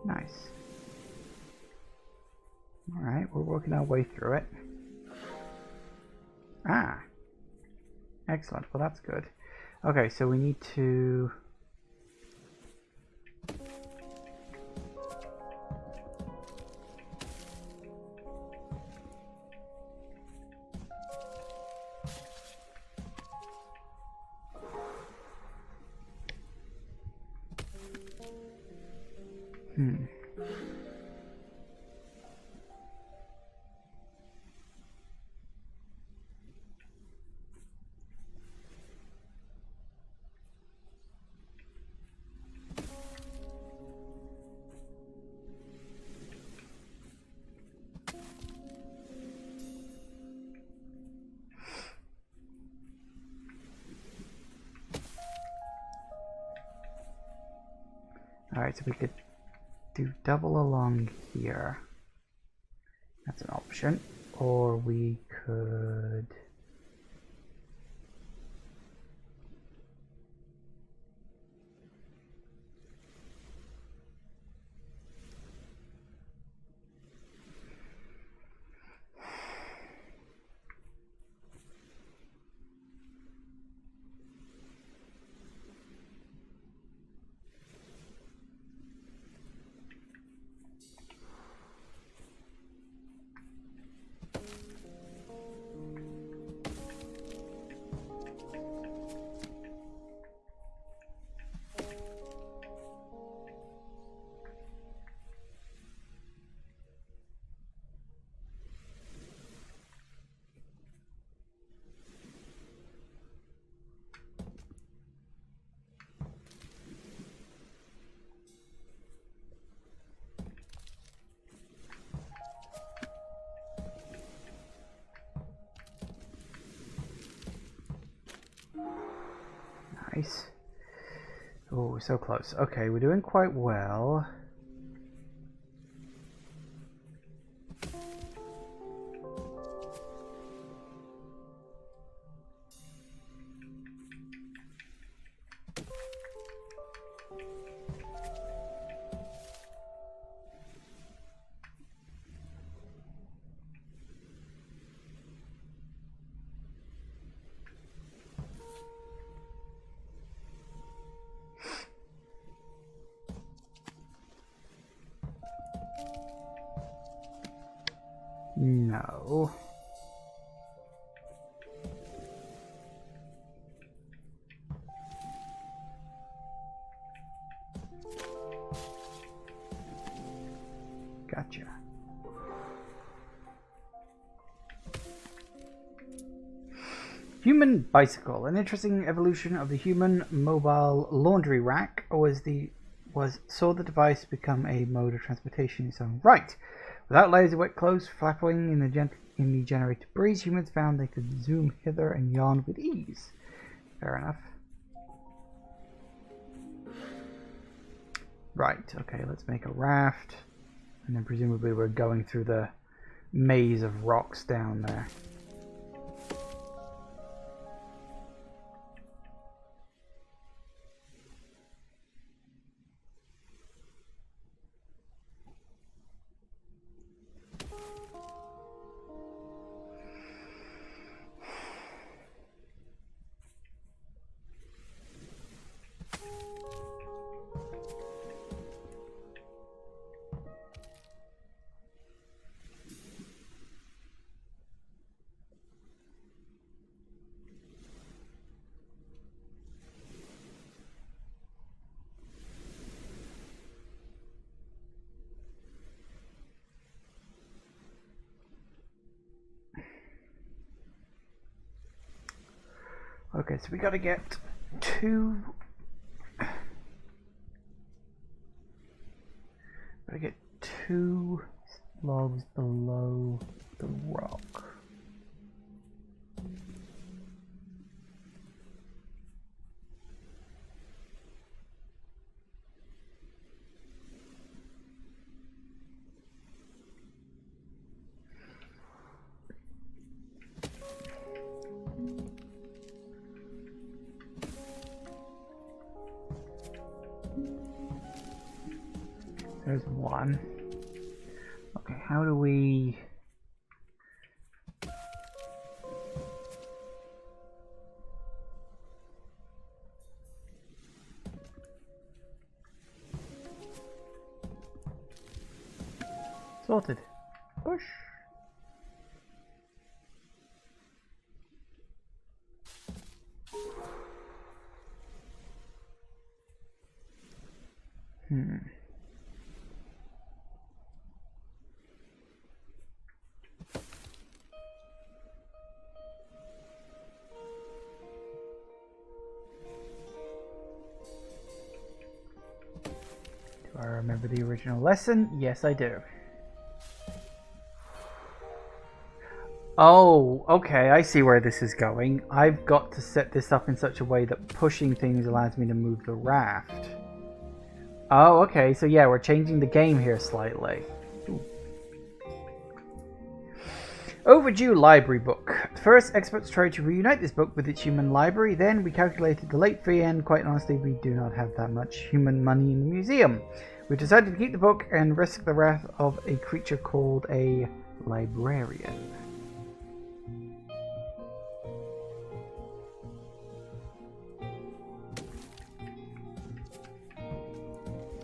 Nice. Alright, we're working our way through it. Ah. Excellent. Well, that's good. Okay, so we need to... Alright, so we could do double along here. That's an option. Or we could... Nice. Oh, so close. Okay, we're doing quite well. No. Gotcha. Human bicycle. An interesting evolution of the human mobile laundry rack saw the device become a mode of transportation in its own right. Without layers of wet clothes flapping in the generated breeze, humans found they could zoom hither and yon with ease. Fair enough. Right, okay, let's make a raft. And then presumably we're going through the maze of rocks down there. Okay, so we gotta get two... Gotta get two logs below the rock. There's one. Okay, how do we... Sorted. Push. Do I remember the original lesson? Yes, I do. Oh, okay, I see where this is going. I've got to set this up in such a way that pushing things allows me to move the raft. Oh, okay, so yeah, we're changing the game here slightly. Ooh. Overdue library book. First, experts tried to reunite this book with its human library. Then we calculated the late fee, and quite honestly, we do not have that much human money in the museum. We decided to keep the book and risk the wrath of a creature called a librarian.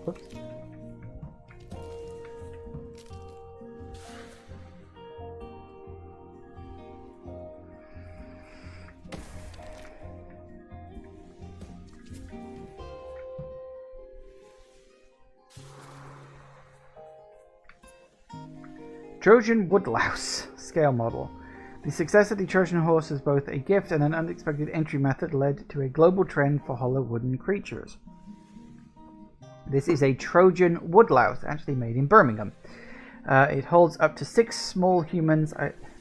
Whoops. Trojan Woodlouse scale model. The success of the Trojan horse is both a gift and an unexpected entry method led to a global trend for hollow wooden creatures. This is a Trojan Woodlouse, actually made in Birmingham. It holds up to 6 small humans,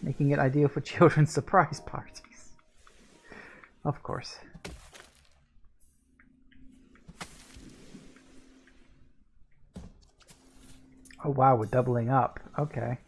making it ideal for children's surprise parties. Of course. Oh wow, we're doubling up. Okay.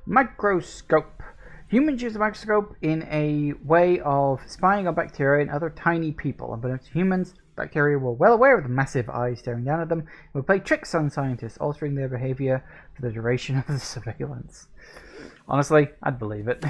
Microscope. Humans use the microscope in a way of spying on bacteria and other tiny people. Unbeknownst to humans, bacteria were well aware of the massive eyes staring down at them and would play tricks on scientists, altering their behavior for the duration of the surveillance. Honestly, I'd believe it.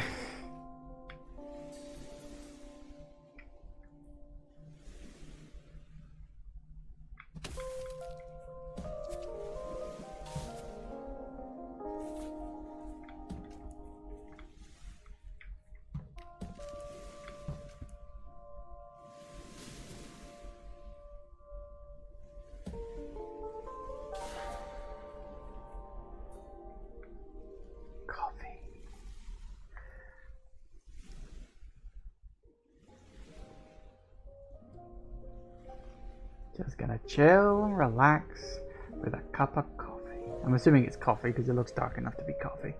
Just gonna chill, relax with a cup of coffee. I'm assuming it's coffee because it looks dark enough to be coffee.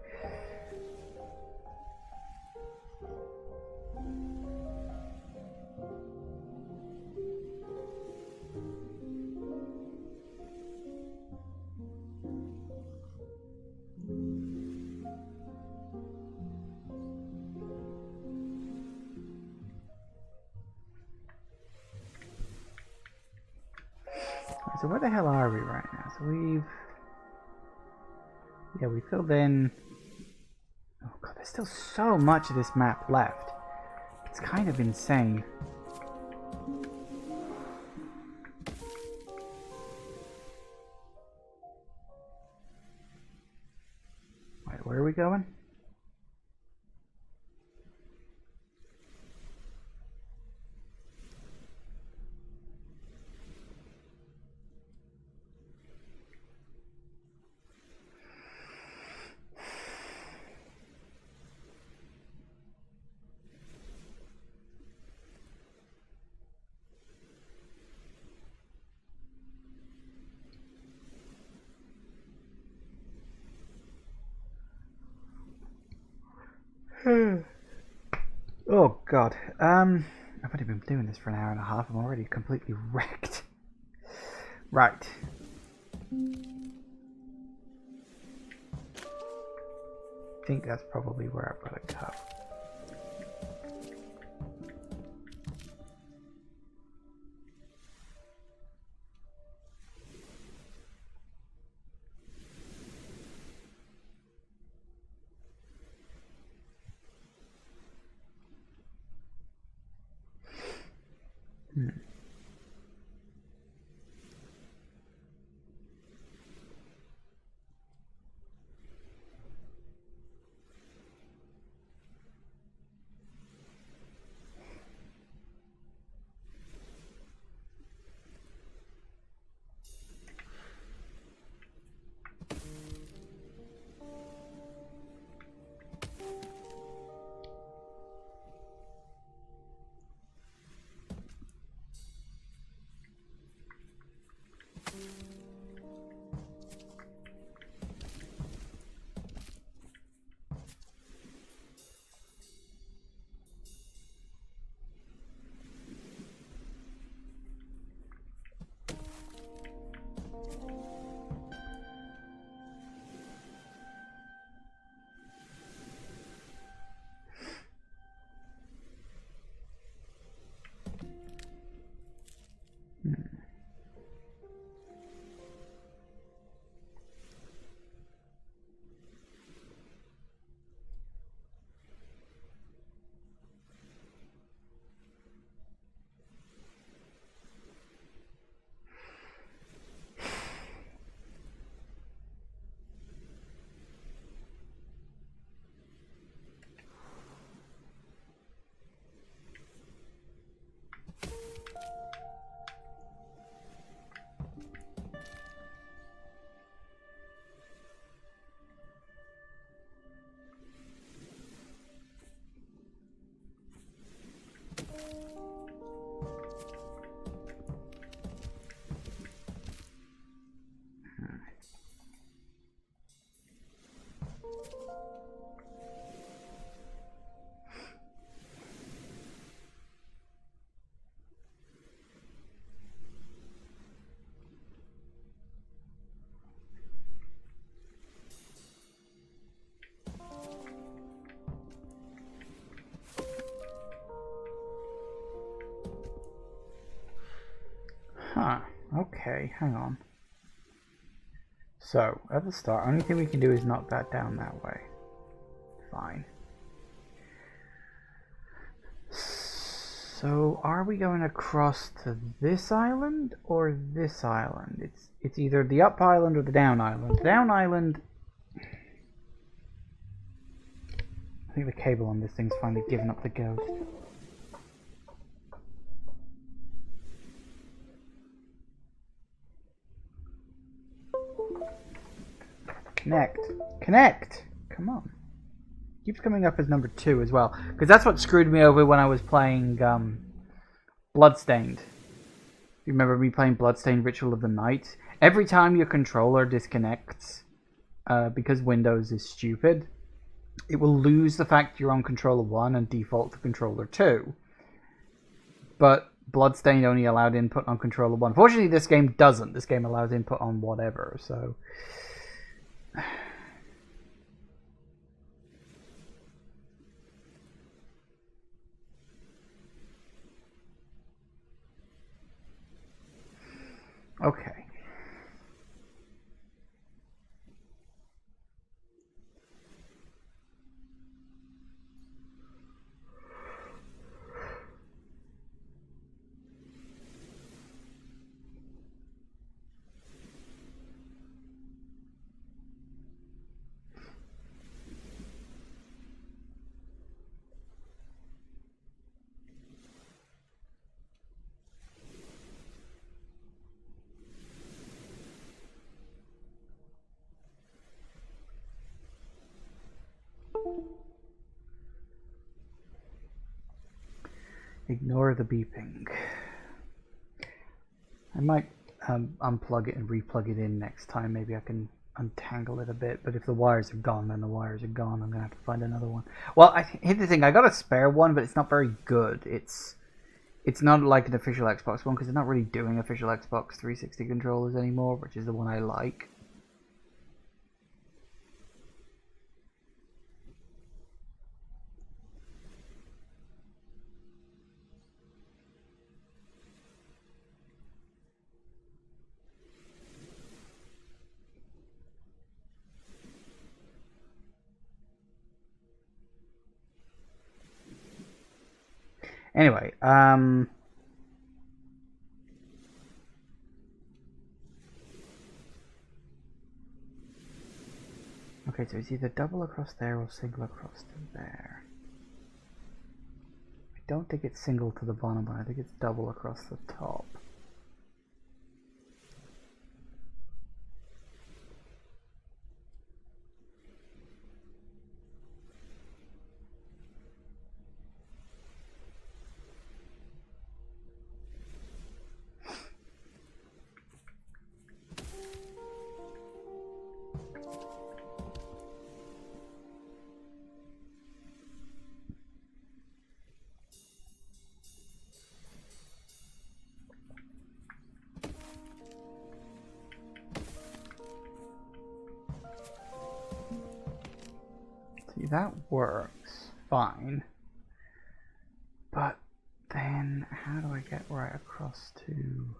So where the hell are we right now? So we filled in. Oh god, there's still so much of this map left. It's kind of insane. Wait, where are we going? Oh god. I've only been doing this for an hour and a half. I'm already completely wrecked. Right. I think that's probably where I've got to go. Huh. Okay, hang on. So, at the start, only thing we can do is knock that down that way. Fine. So, are we going across to this island or this island? It's either the up island or the down island. The down island... I think the cable on this thing's finally given up the ghost. Connect. Connect! Come on. Keeps coming up as number 2 as well. Because that's what screwed me over when I was playing Bloodstained. You remember me playing Bloodstained Ritual of the Night? Every time your controller disconnects, because Windows is stupid, it will lose the fact you're on controller 1 and default to controller 2. But Bloodstained only allowed input on controller 1. Fortunately, this game doesn't. This game allows input on whatever, so... Okay. Ignore the beeping. I might unplug it and replug it in next time. Maybe I can untangle it a bit. But if the wires are gone, then the wires are gone. I'm going to have to find another one. Well, here's the thing. I got a spare one, but it's not very good. It's not like an official Xbox one because they're not really doing official Xbox 360 controllers anymore, which is the one I like. Anyway, okay, so it's either double across there or single across to there. I don't think it's single to the bottom, but I think it's double across the top. See, that works fine. But then how do I get right across to...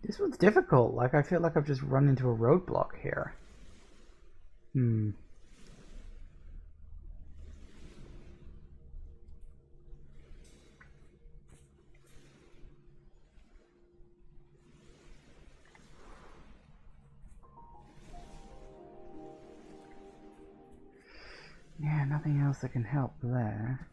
This one's difficult. Like, I feel like I've just run into a roadblock here. Yeah, nothing else that can help there.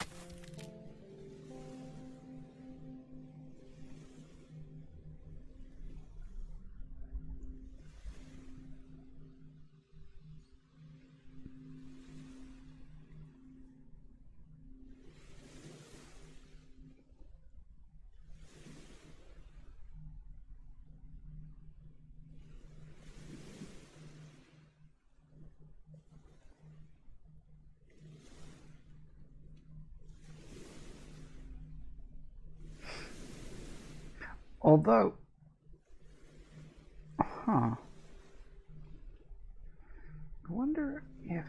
Although, I wonder if...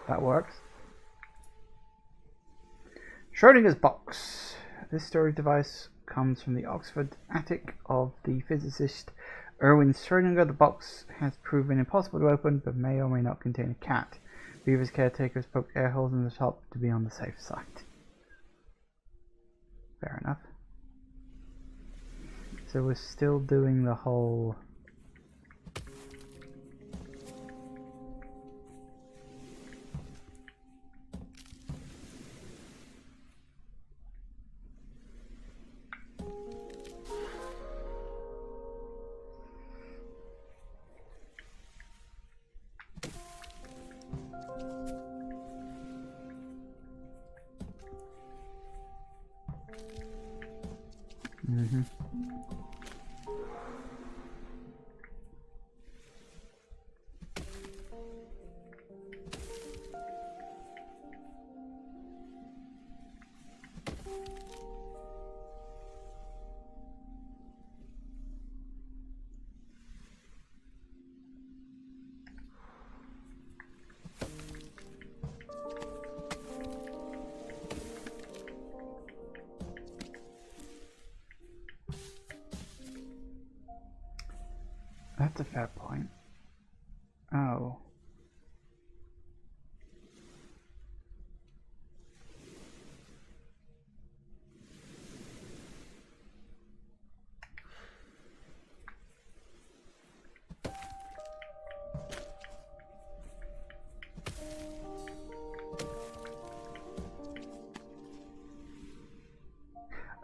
That works. Schrodinger's box. This storage device comes from the Oxford attic of the physicist Erwin Schrödinger. The box has proven impossible to open, but may or may not contain a cat. Beaver's caretakers poked air holes in the top to be on the safe side. Fair enough. So we're still doing the whole... Mm-hmm. That's a fair point. Oh.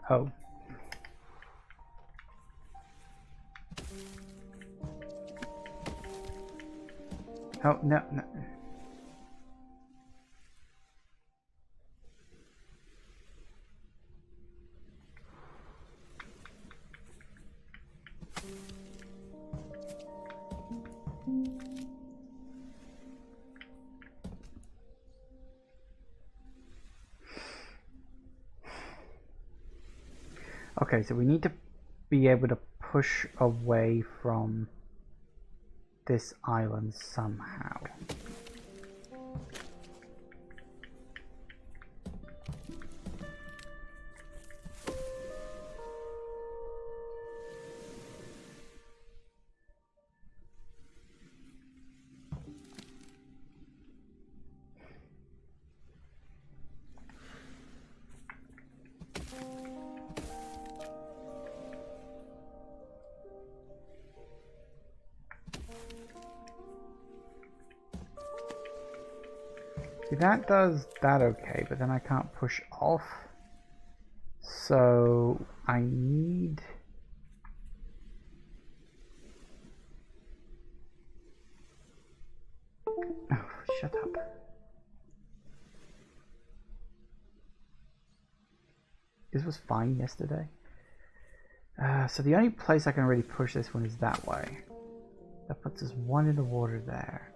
Oh. Oh, no, no. Okay, so we need to be able to push away from this island somehow. See, that does that okay, but then I can't push off. So I need... Oh, shut up. This was fine yesterday. So the only place I can really push this one is that way. That puts us one in the water there.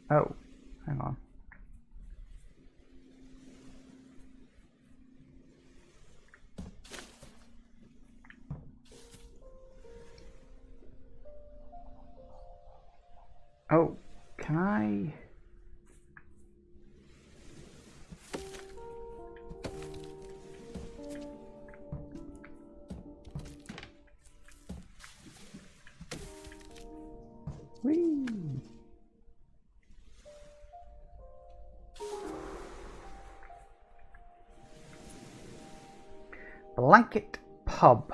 Oh, hang on. Oh, can I... Whee! Blanket Pub.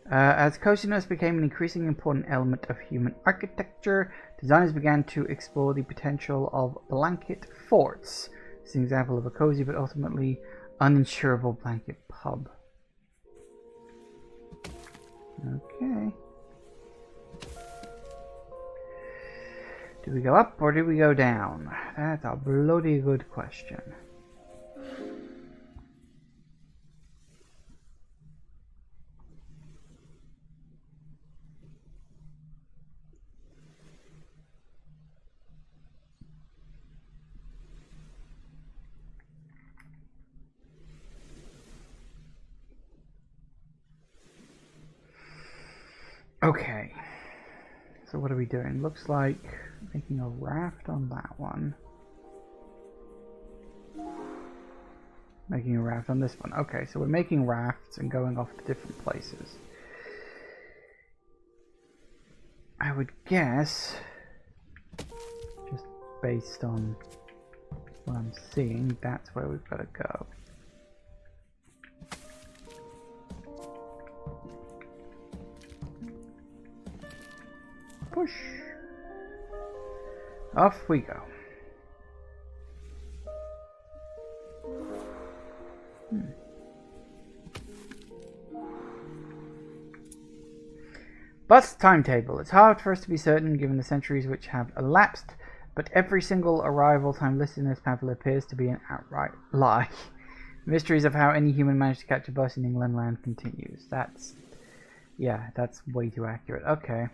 As coziness became an increasingly important element of human architecture, designers began to explore the potential of blanket forts. This is an example of a cozy but ultimately uninsurable blanket pub. Okay. Do we go up or do we go down? That's a bloody good question. Okay. So what are we doing? Looks like making a raft on that one. Making a raft on this one. Okay, so we're making rafts and going off to different places. I would guess, just based on what I'm seeing, that's where we've got to go. Push. Off we go. Bus timetable. It's hard for us to be certain given the centuries which have elapsed, but every single arrival time listed in this pamphlet appears to be an outright lie. Mysteries of how any human managed to catch a bus in England land continues. Yeah, that's way too accurate. Okay.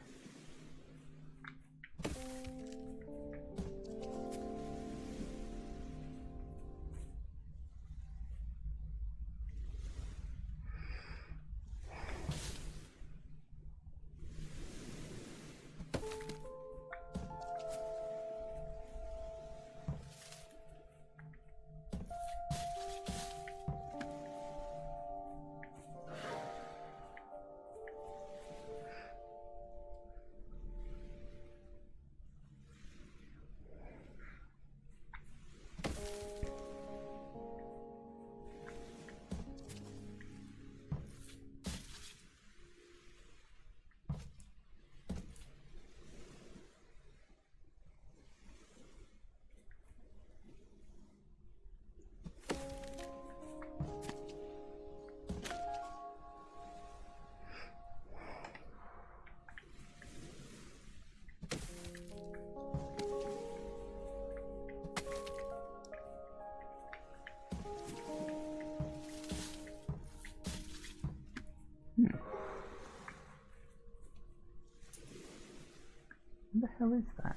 What the hell is that?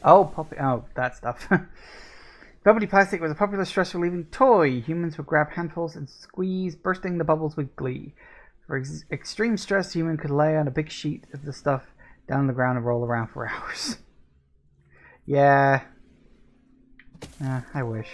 Oh, that stuff. Bubbly plastic was a popular stress-relieving toy. Humans would grab handfuls and squeeze, bursting the bubbles with glee. For extreme stress, a human could lay on a big sheet of the stuff down on the ground and roll around for hours. Yeah. I wish.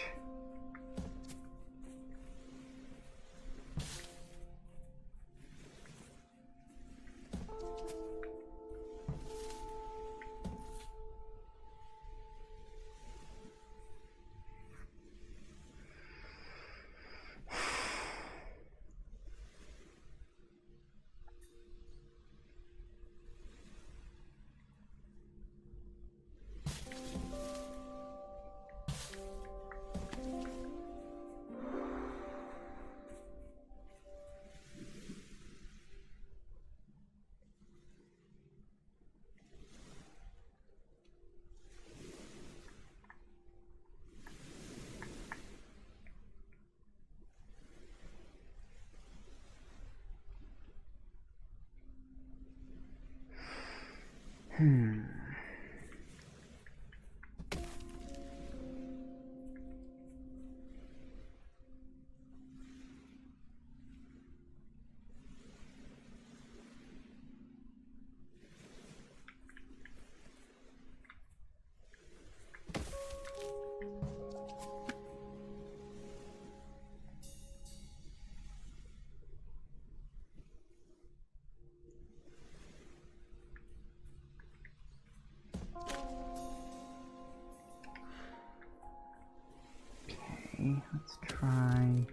Let's try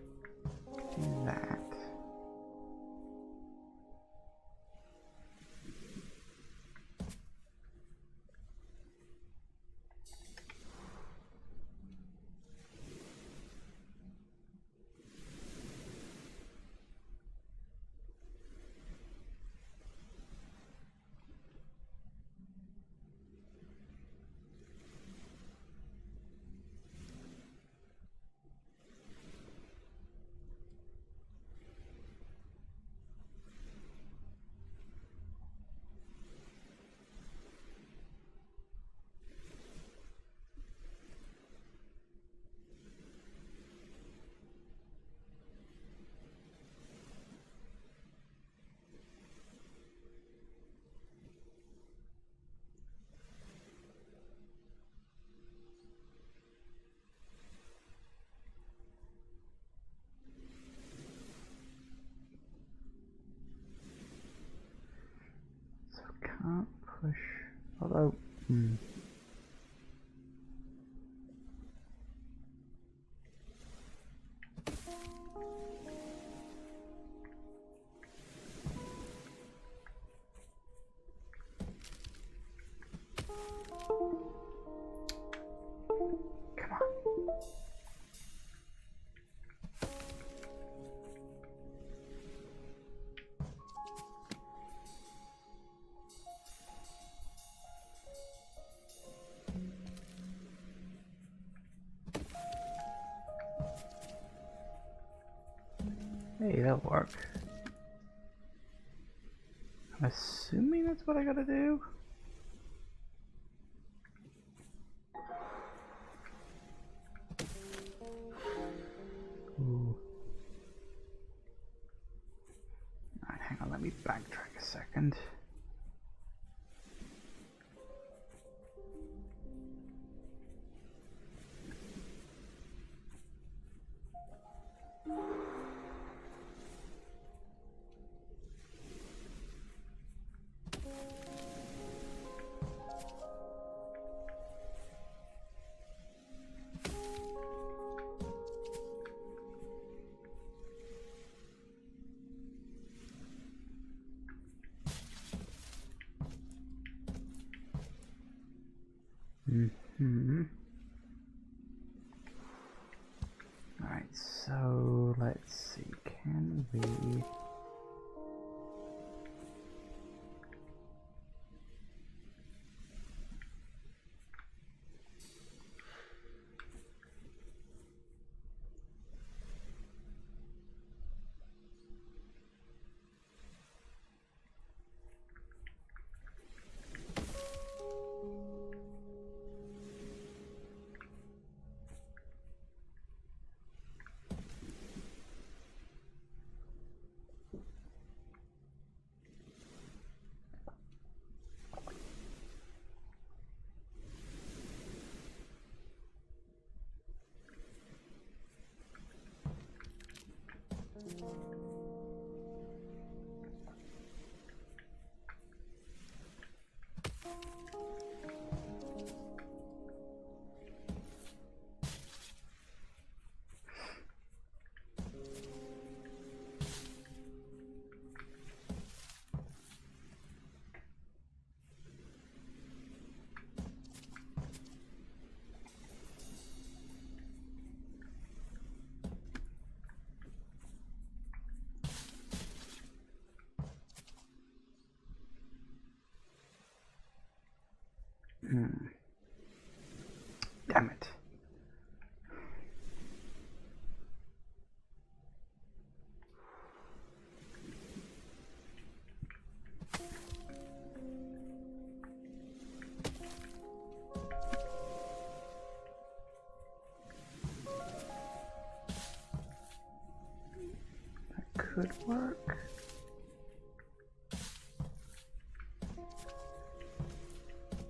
that. can't push. Although, come on. Hey, that'll work. I'm assuming that's what I gotta do. Ooh. Alright, hang on, let me backtrack a second. Alright, so let's see, can we... Damn it. That could work.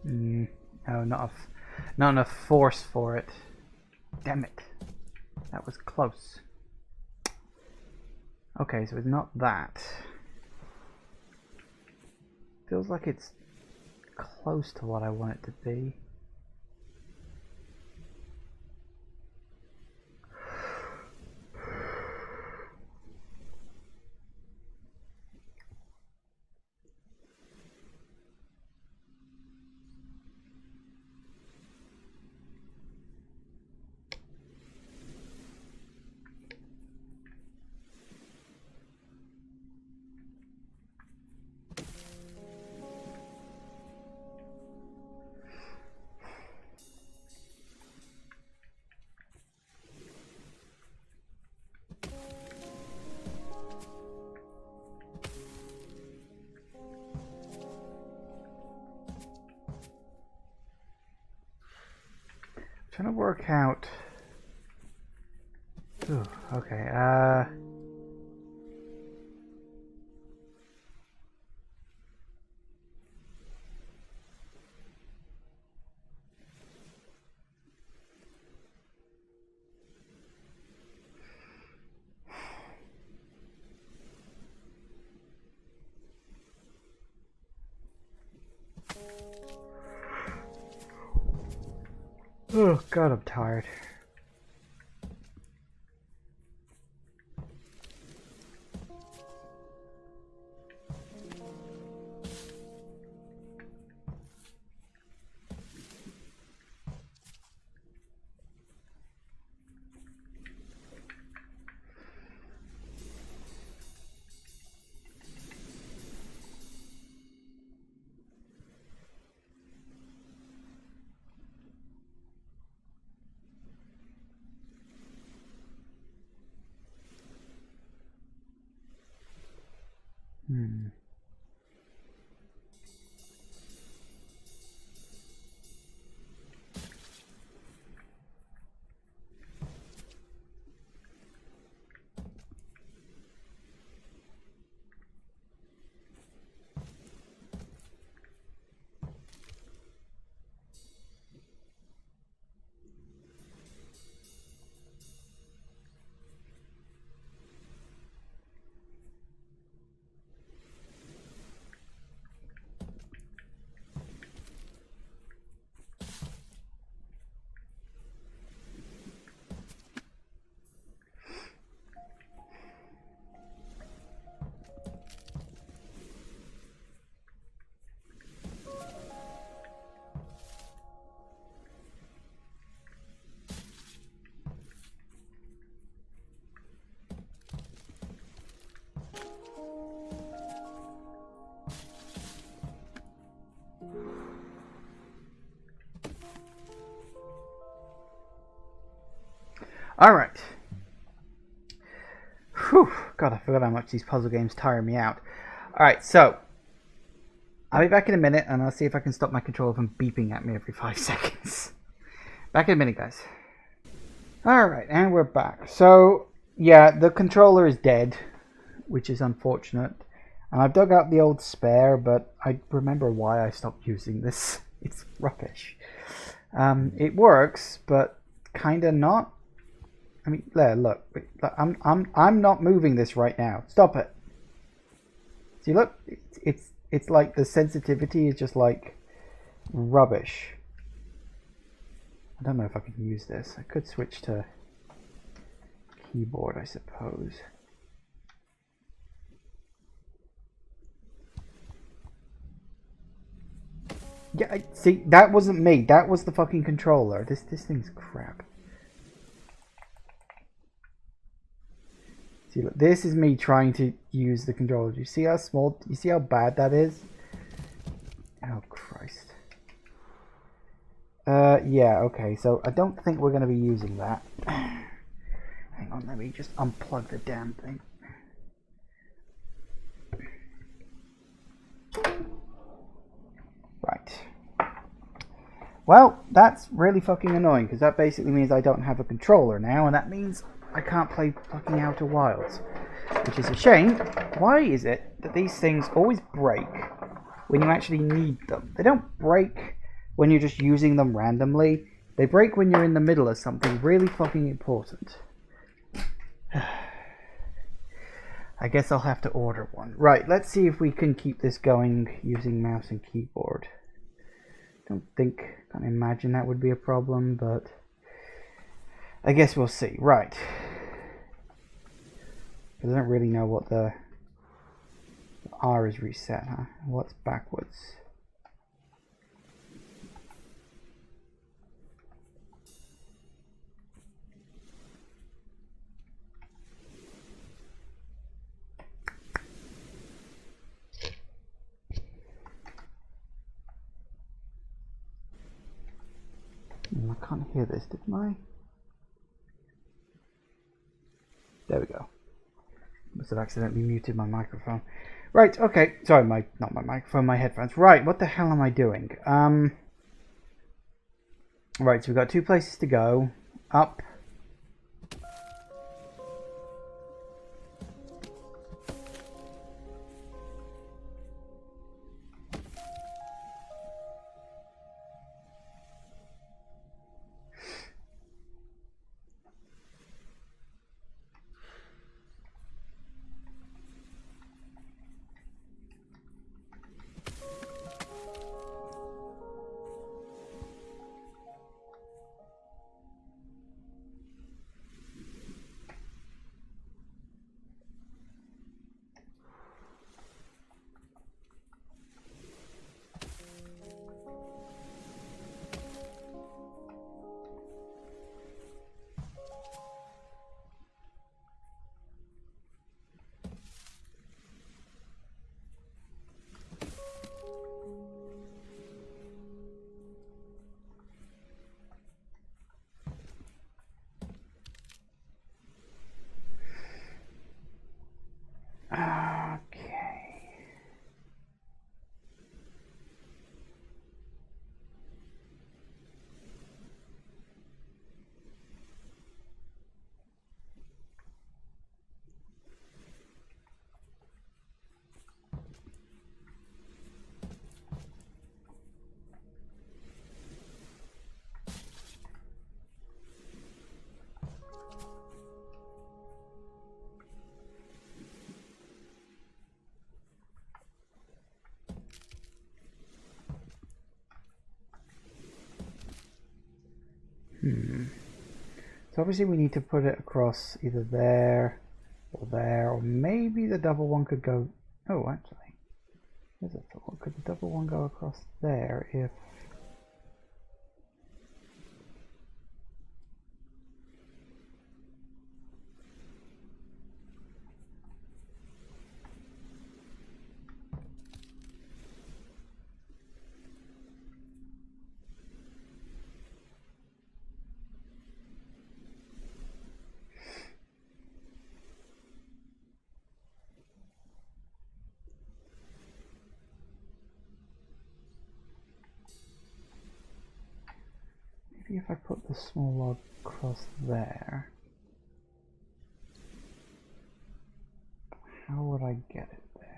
No, not enough force for it. Damn it. That was close. Okay, so it's not that. Feels like it's close to what I want it to be. Trying to work out. Ooh, okay. Oh god, I'm tired. Hmm. Alright. Whew. God, I forgot how much these puzzle games tire me out. Alright, so I'll be back in a minute and I'll see if I can stop my controller from beeping at me every 5 seconds. Back in a minute, guys. Alright, and we're back. So, yeah, the controller is dead, which is unfortunate. And I've dug out the old spare, but I remember why I stopped using this. It's rubbish. It works, but kinda not. I mean, look, I'm not moving this right now. Stop it. See, look, it's like the sensitivity is just like rubbish. I don't know if I can use this. I could switch to keyboard, I suppose. Yeah, see, that wasn't me. That was the fucking controller. This thing's crap. See, look, this is me trying to use the controller. Do you see how small? You see how bad that is? Oh Christ. Yeah, okay. So I don't think we're going to be using that. Hang on, let me just unplug the damn thing. Right. Well, that's really fucking annoying, because that basically means I don't have a controller now, and that means I can't play fucking Outer Wilds. Which is a shame. Why is it that these things always break when you actually need them? They don't break when you're just using them randomly. They break when you're in the middle of something really fucking important. I guess I'll have to order one. Right, let's see if we can keep this going using mouse and keyboard. Can't imagine that would be a problem, but I guess we'll see. Right. I don't really know what the R is reset, huh? What's backwards? I can't hear this, did I? There we go. Must have accidentally muted my microphone. Right, okay. Sorry, not my microphone, my headphones. Right, what the hell am I doing? Right, so we've got 2 places to go. Up. So obviously we need to put it across either there, or maybe the double one could go... Oh, actually, there's a thought. Could the double one go across there if... Maybe if I put the small log across there, how would I get it there?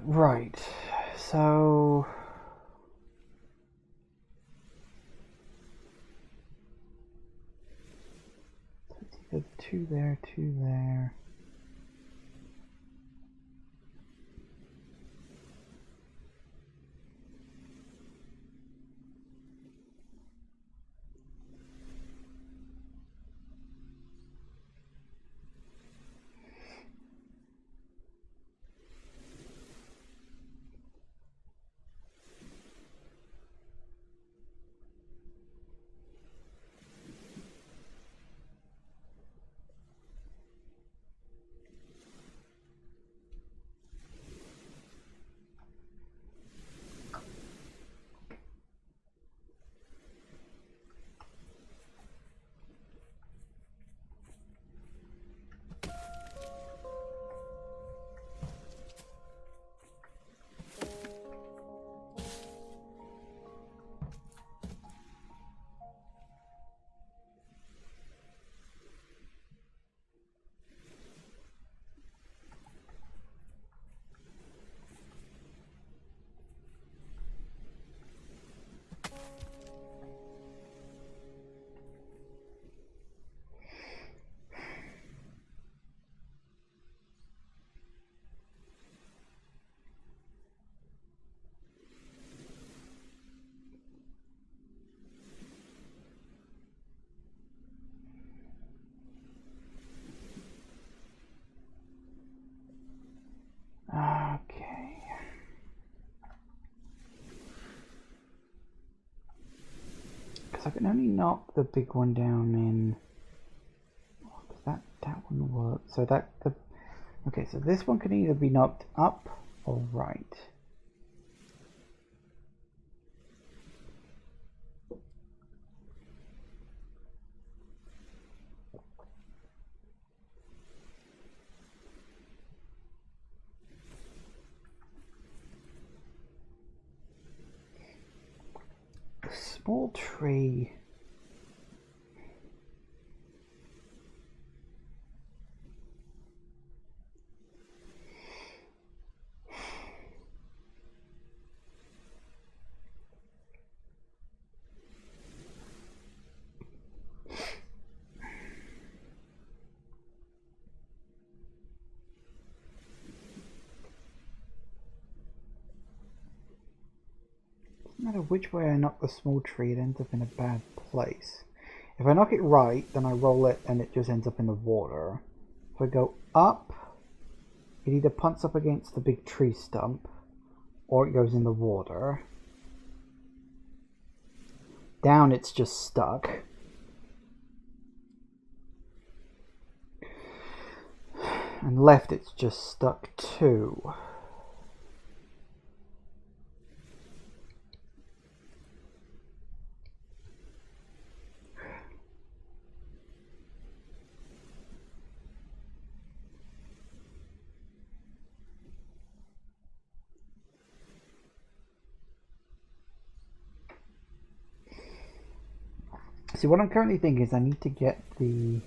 Right. So... it's either two there, two there. I can only knock the big one down in... That wouldn't work. So okay, so this one can either be knocked up or right. A small tree. No matter which way I knock the small tree, it ends up in a bad place. If I knock it right, then I roll it and it just ends up in the water. If I go up, it either punts up against the big tree stump, or it goes in the water. Down, it's just stuck. And left, it's just stuck too. See, what I'm currently thinking is I need to get the...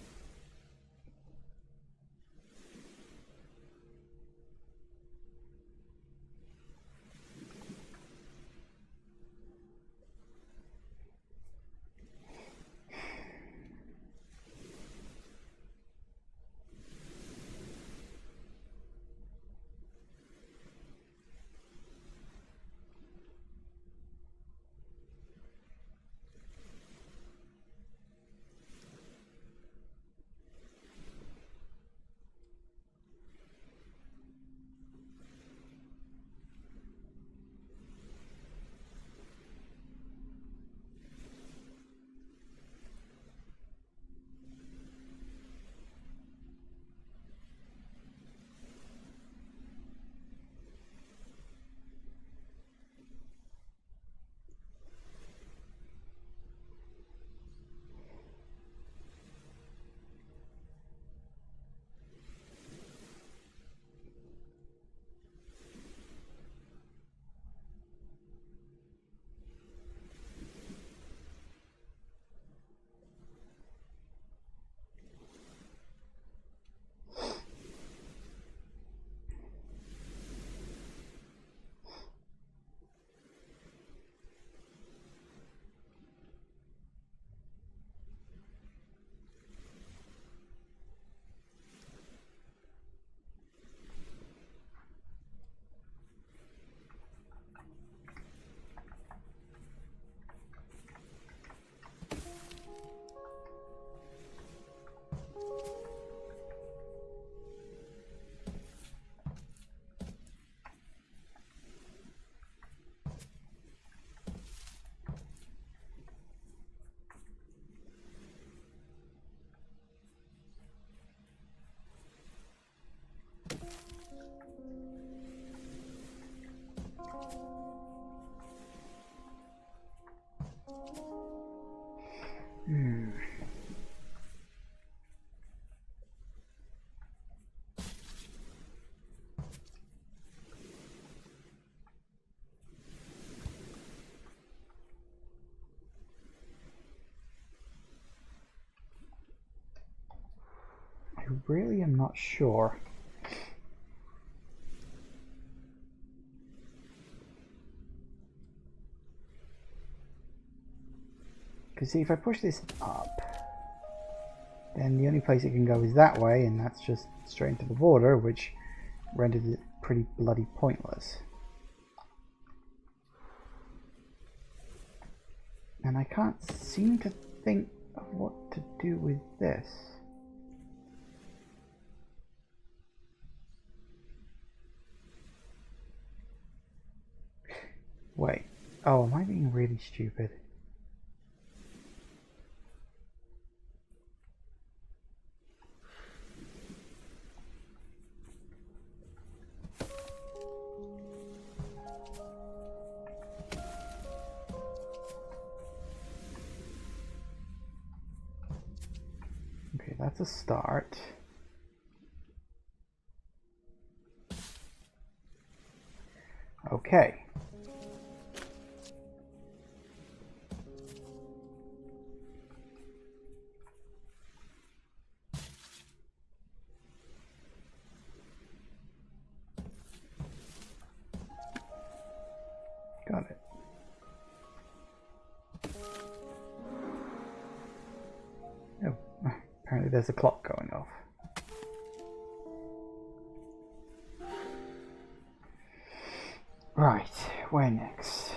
I really am not sure. Because see, if I push this up, then the only place it can go is that way, and that's just straight into the water, which renders it pretty bloody pointless. And I can't seem to think of what to do with this. Wait. Oh, am I being really stupid? that's a start. Okay. Got it. Oh, apparently there's a clock going off. Right, where next?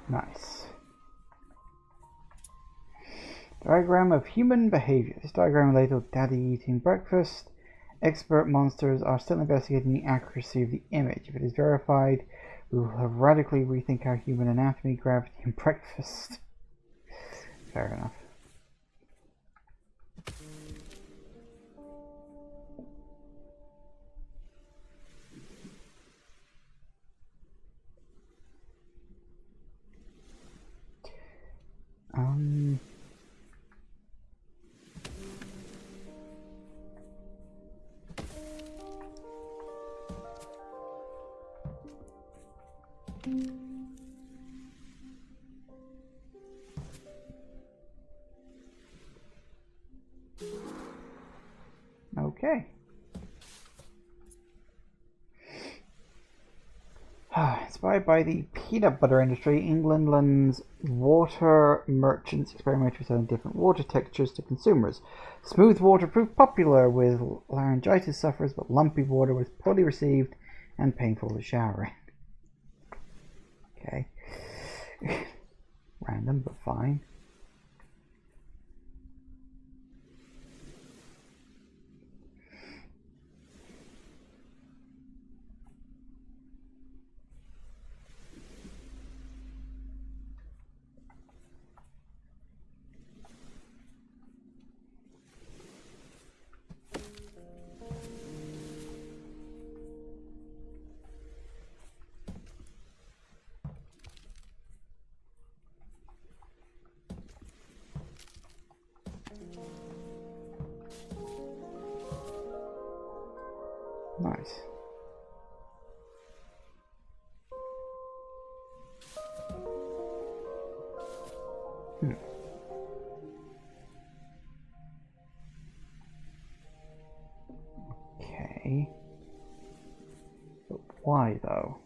Nice. Diagram of human behavior. This diagram labeled Daddy eating breakfast. Expert monsters are still investigating the accuracy of the image. If it is verified, we will have radically rethink our human anatomy, gravity, and breakfast. Fair enough. Okay. Inspired by the peanut butter industry, England's water merchants experiment with selling different water textures to consumers. Smooth water proved popular with laryngitis sufferers, but lumpy water was poorly received and painful to shower in. Okay. Random, but fine. Nice. Okay. But why though?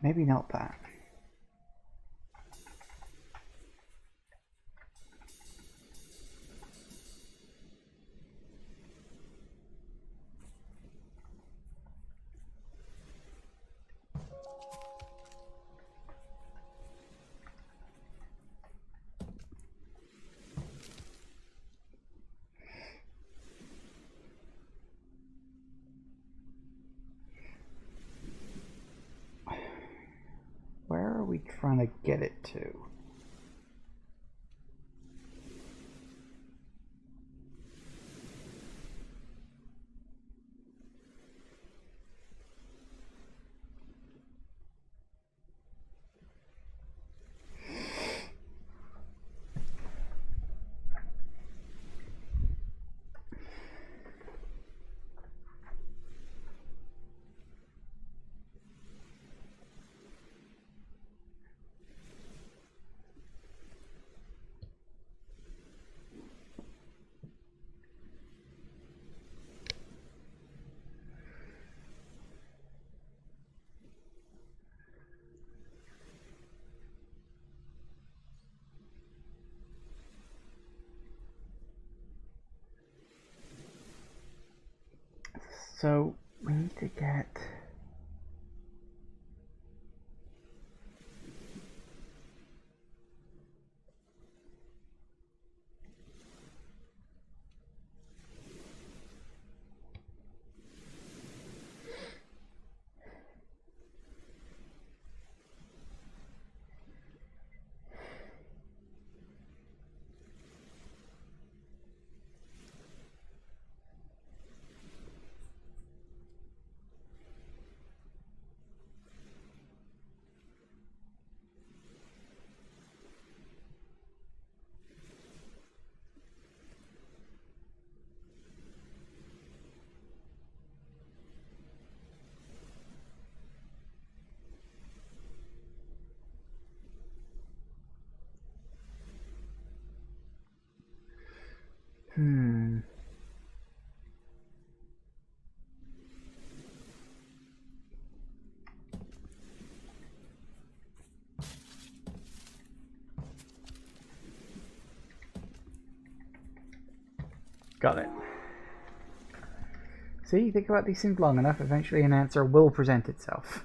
Maybe not that. Where are we trying to get it to? So we need to get... Got it. See, think about these things long enough, eventually an answer will present itself.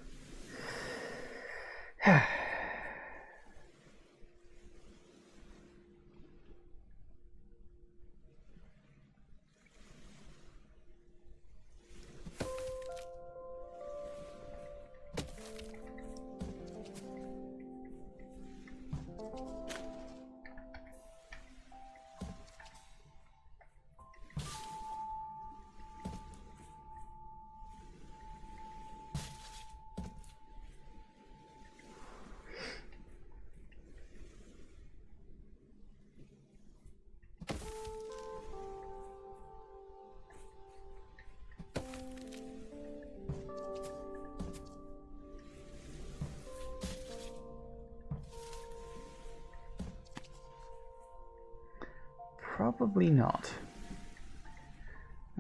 Probably not.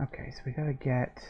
Okay, so we gotta get...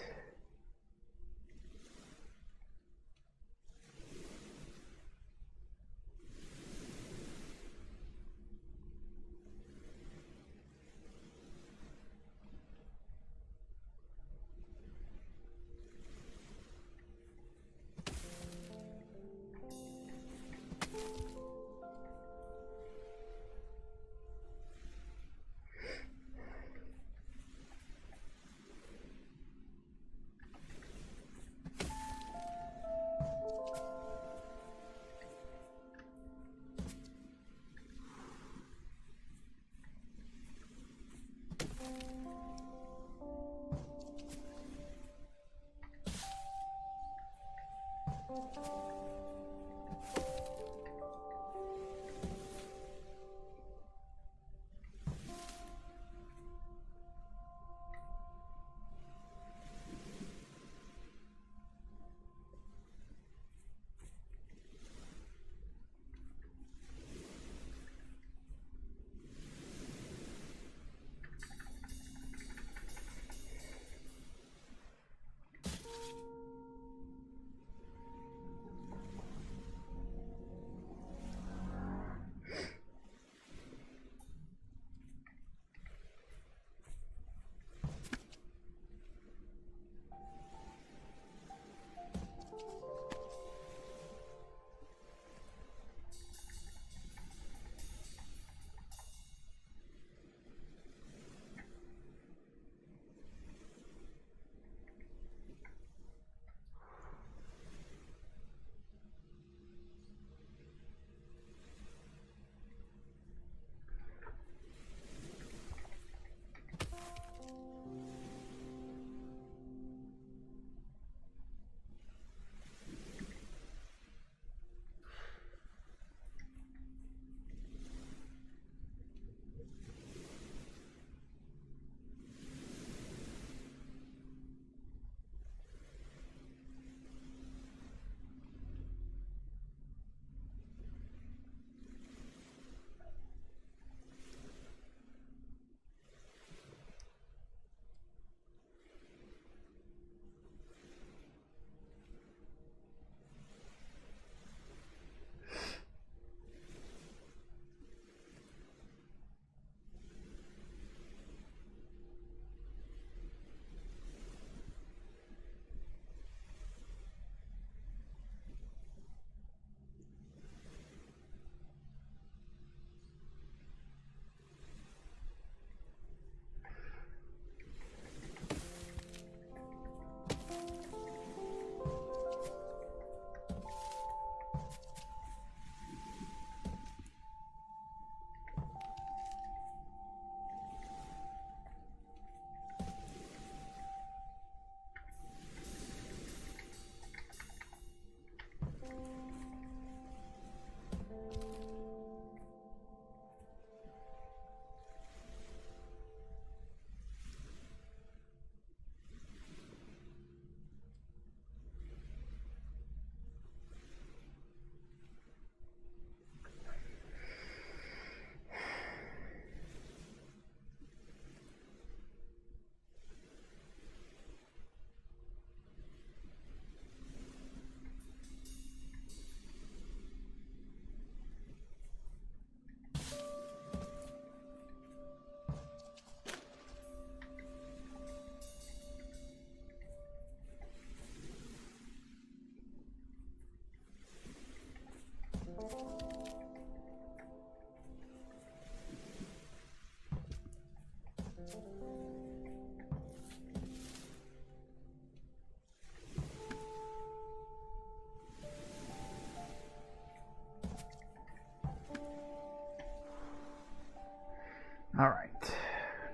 Alright.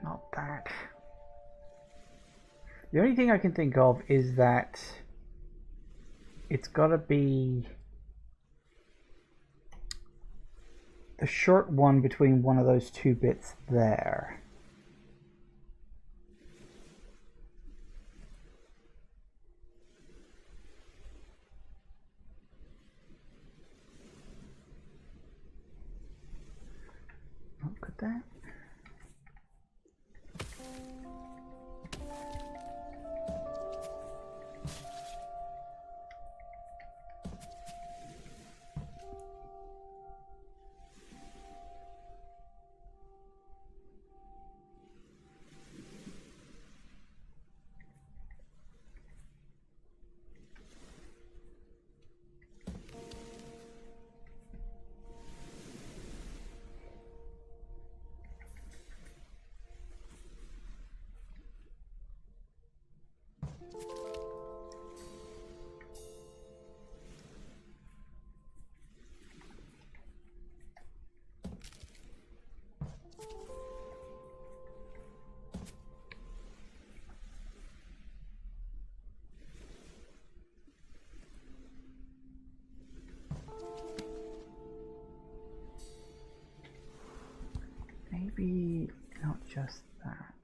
Not that. The only thing I can think of is that it's gotta be the short one between one of those two bits there. Look at that. Maybe not just that.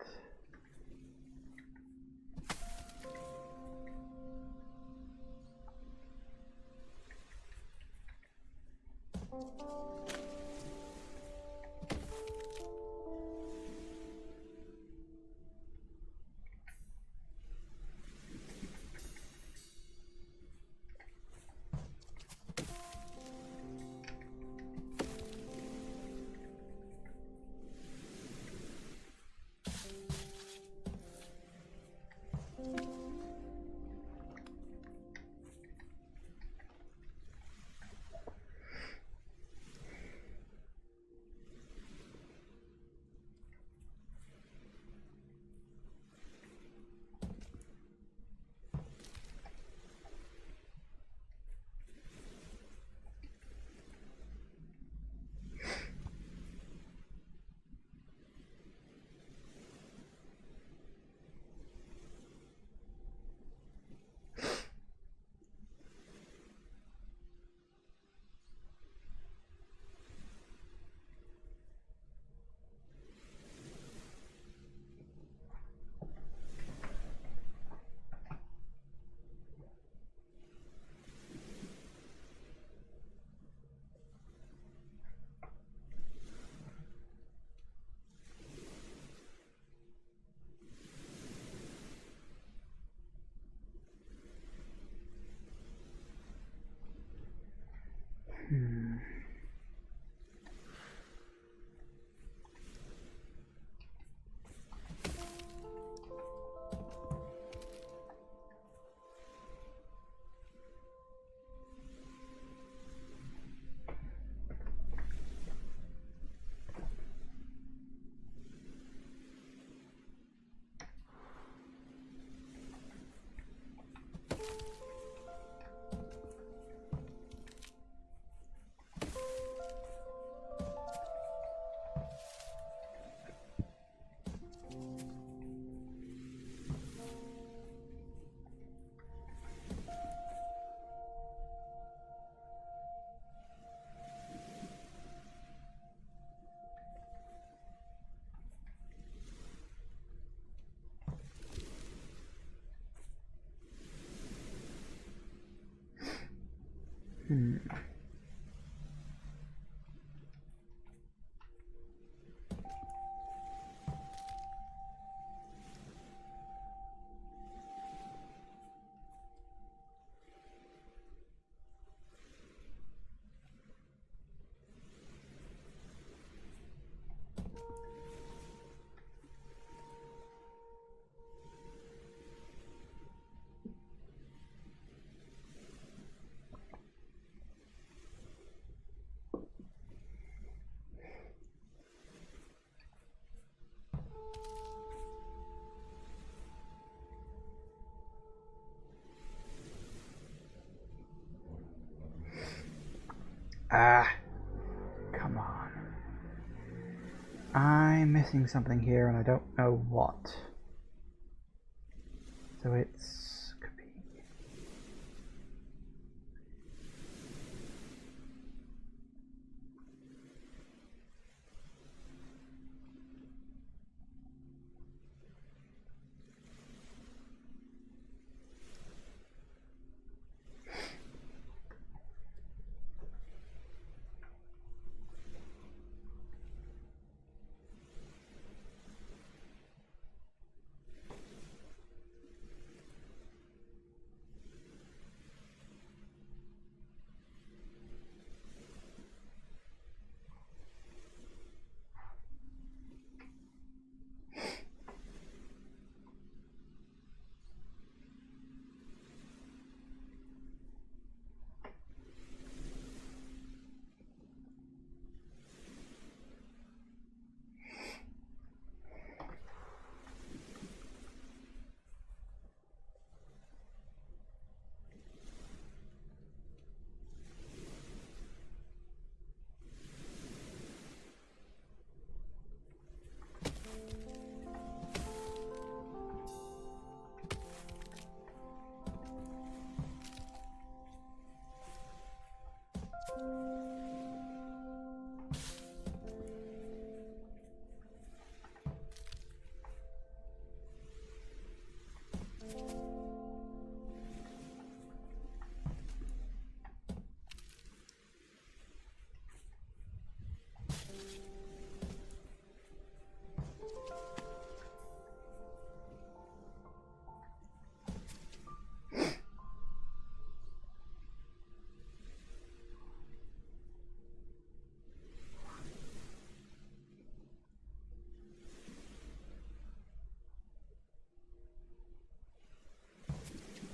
I'm missing something here and I don't know what. So it's... could be...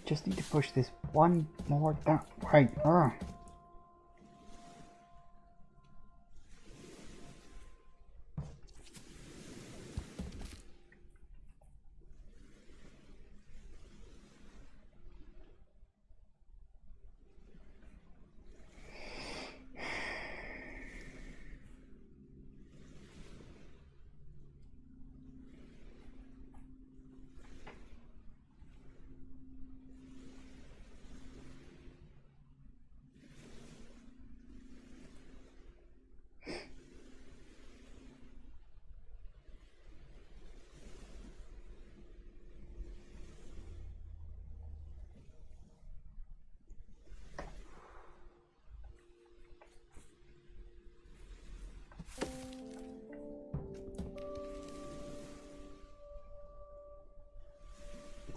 Just need to push this one more that way. Ugh.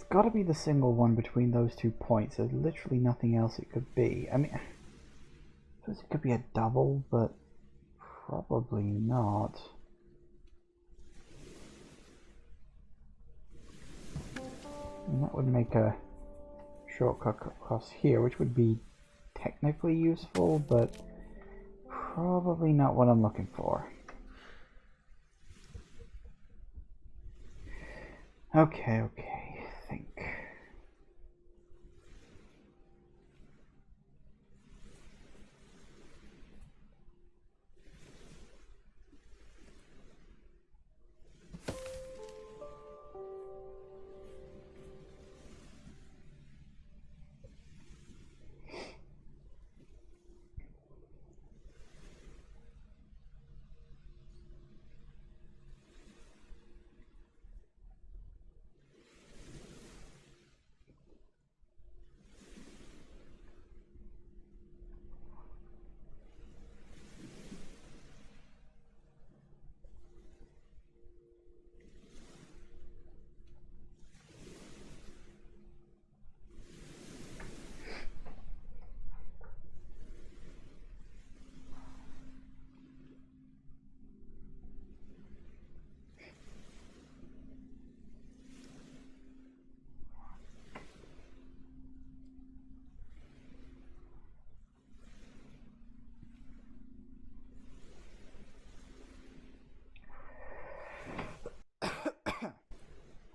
Got to be the single one between those 2 points. There's literally nothing else it could be. I mean, I suppose it could be a double, but probably not. And that would make a shortcut across here, which would be technically useful, but probably not what I'm looking for. Okay, think.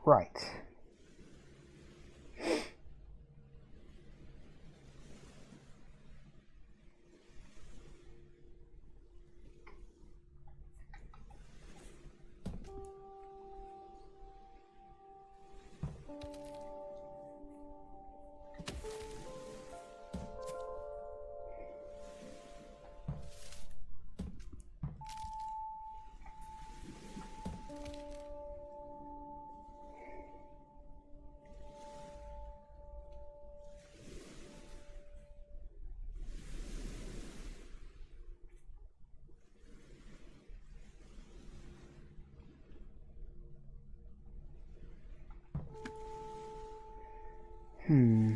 Right. Hmm.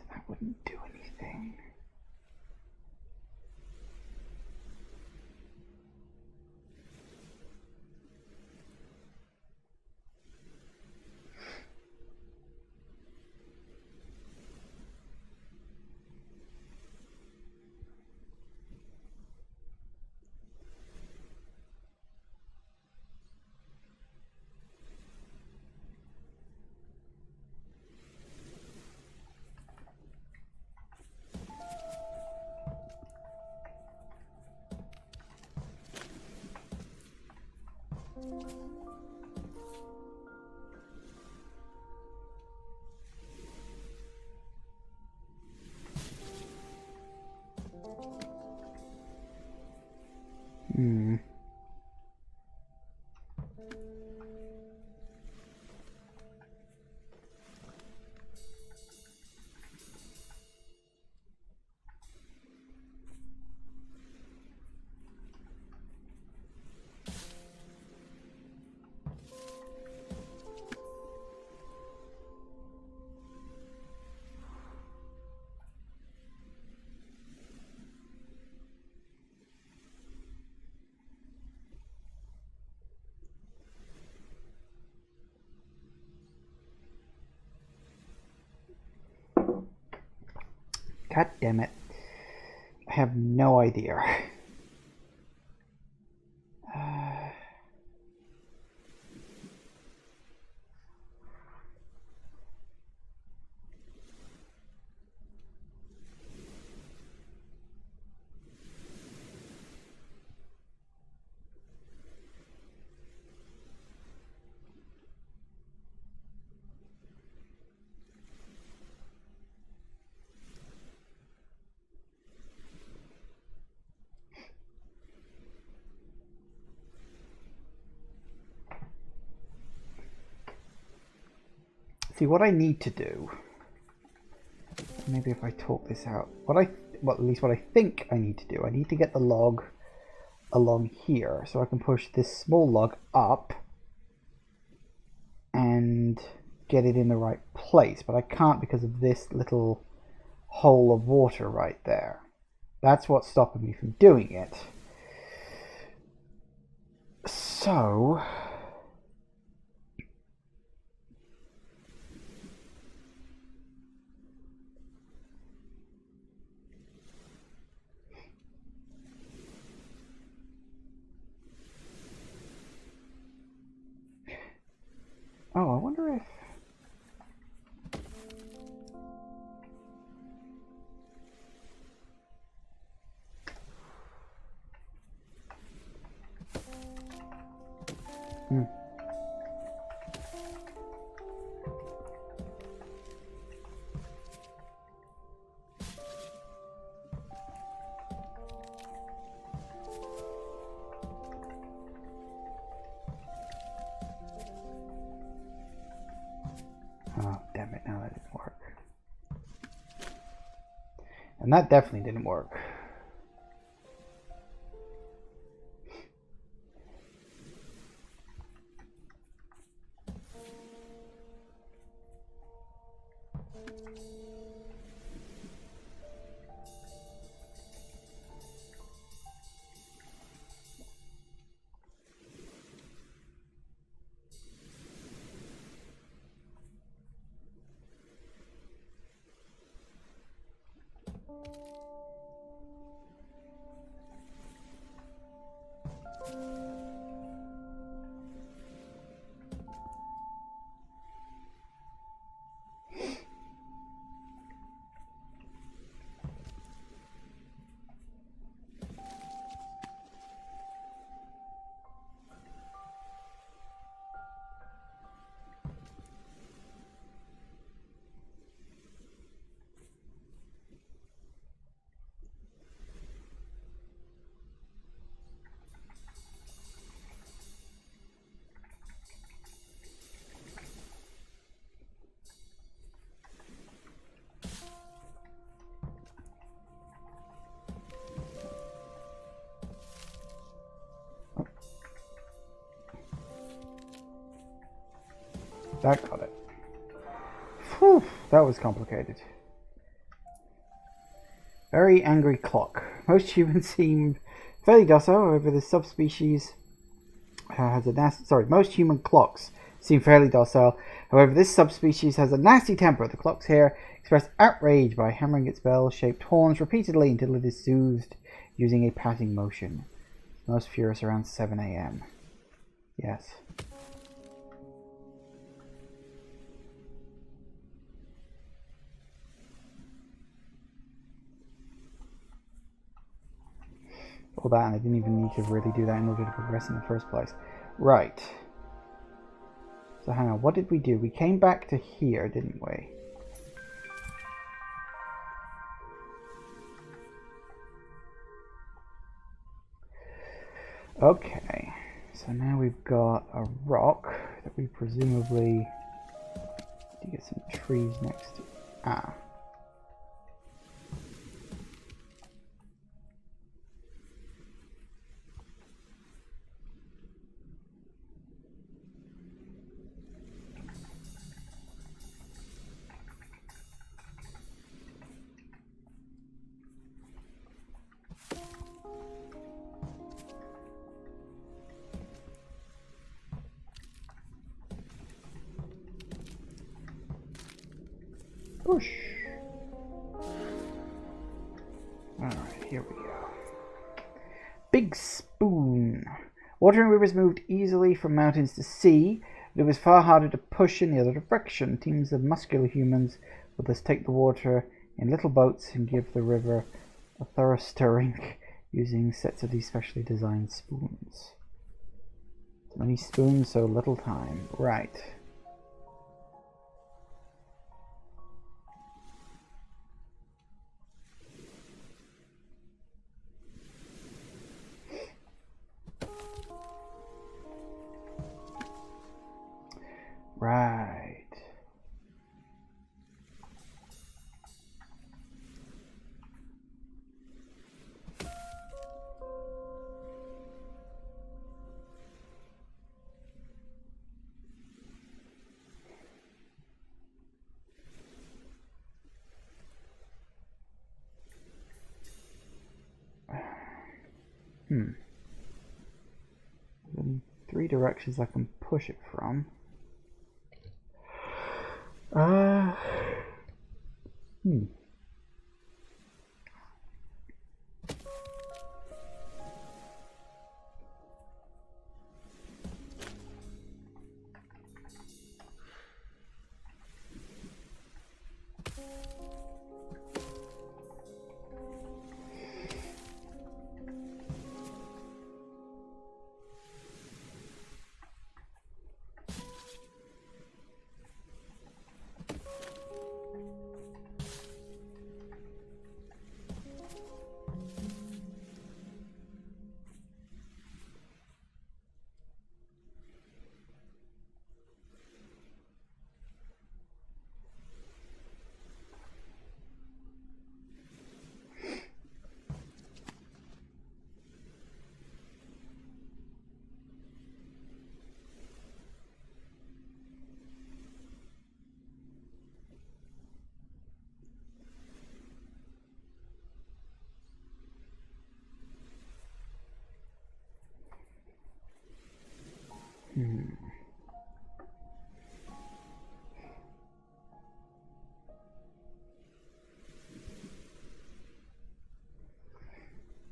That wouldn't do anything. Hmm. God damn it. I have no idea. See, what I need to do, maybe if I talk this out, well, at least what I think I need to do, I need to get the log along here so I can push this small log up and get it in the right place, but I can't because of this little hole of water right there. That's what's stopping me from doing it. So I wonder if oh, damn it, now that didn't work. And that definitely didn't work. That got it. Whew, that was complicated. Very angry clock. Most humans seem fairly docile, however this subspecies has a nasty... Sorry, most human clocks seem fairly docile. However, this subspecies has a nasty temper. The clocks here express outrage by hammering its bell-shaped horns repeatedly until it is soothed using a patting motion. Most furious around 7 a.m. Yes. All that, and I didn't even need to really do that in order to progress in the first place. Right. So hang on, what did we do? We came back to here, didn't we? Okay. So now we've got a rock that we presumably need to get some trees next to. Ah. Push. Alright, here we go. Big spoon. Watering rivers moved easily from mountains to sea, but it was far harder to push in the other direction. Teams of muscular humans would thus take the water in little boats and give the river a thorough stirring using sets of these specially designed spoons. So many spoons, so little time. Right. Right. Three directions I can push it from.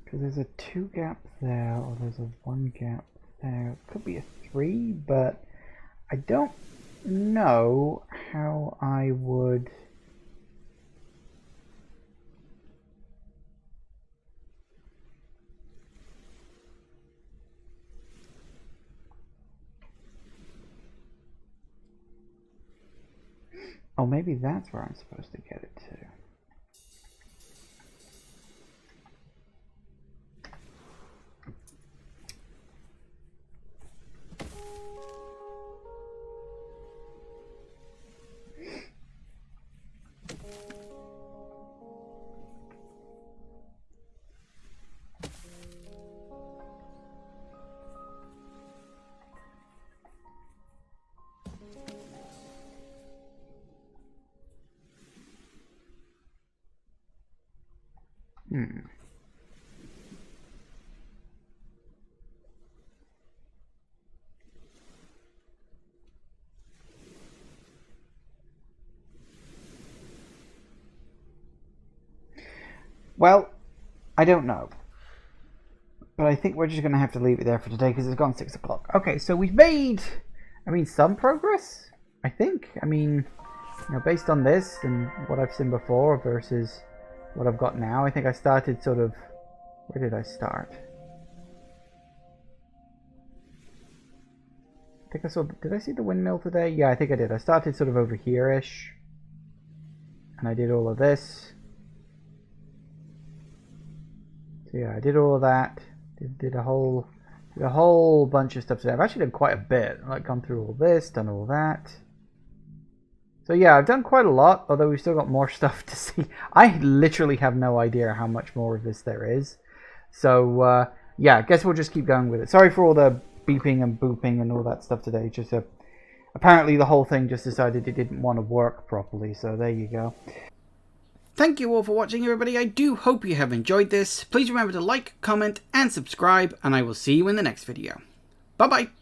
Because there's a 2 gap there, or there's a 1 gap there. It could be a 3, but I don't know how I would... Oh, maybe that's where I'm supposed to get it to. Well, I don't know. But I think we're just going to have to leave it there for today because it's gone 6 o'clock. Okay, so we've made, some progress, I think. Based on this and what I've seen before versus what I've got now, I think I started sort of... Where did I start? I think I saw... Did I see the windmill today? Yeah, I think I did. I started sort of over here-ish. And I did all of this. So yeah, I did all of that. Did a whole bunch of stuff today. I've actually done quite a bit. I've like gone through all this, done all that. So yeah, I've done quite a lot, although we've still got more stuff to see. I literally have no idea how much more of this there is. So yeah, I guess we'll just keep going with it. Sorry for all the beeping and booping and all that stuff today. Just apparently the whole thing just decided it didn't want to work properly. So there you go. Thank you all for watching, everybody. I do hope you have enjoyed this. Please remember to like, comment, and subscribe, and I will see you in the next video. Bye-bye.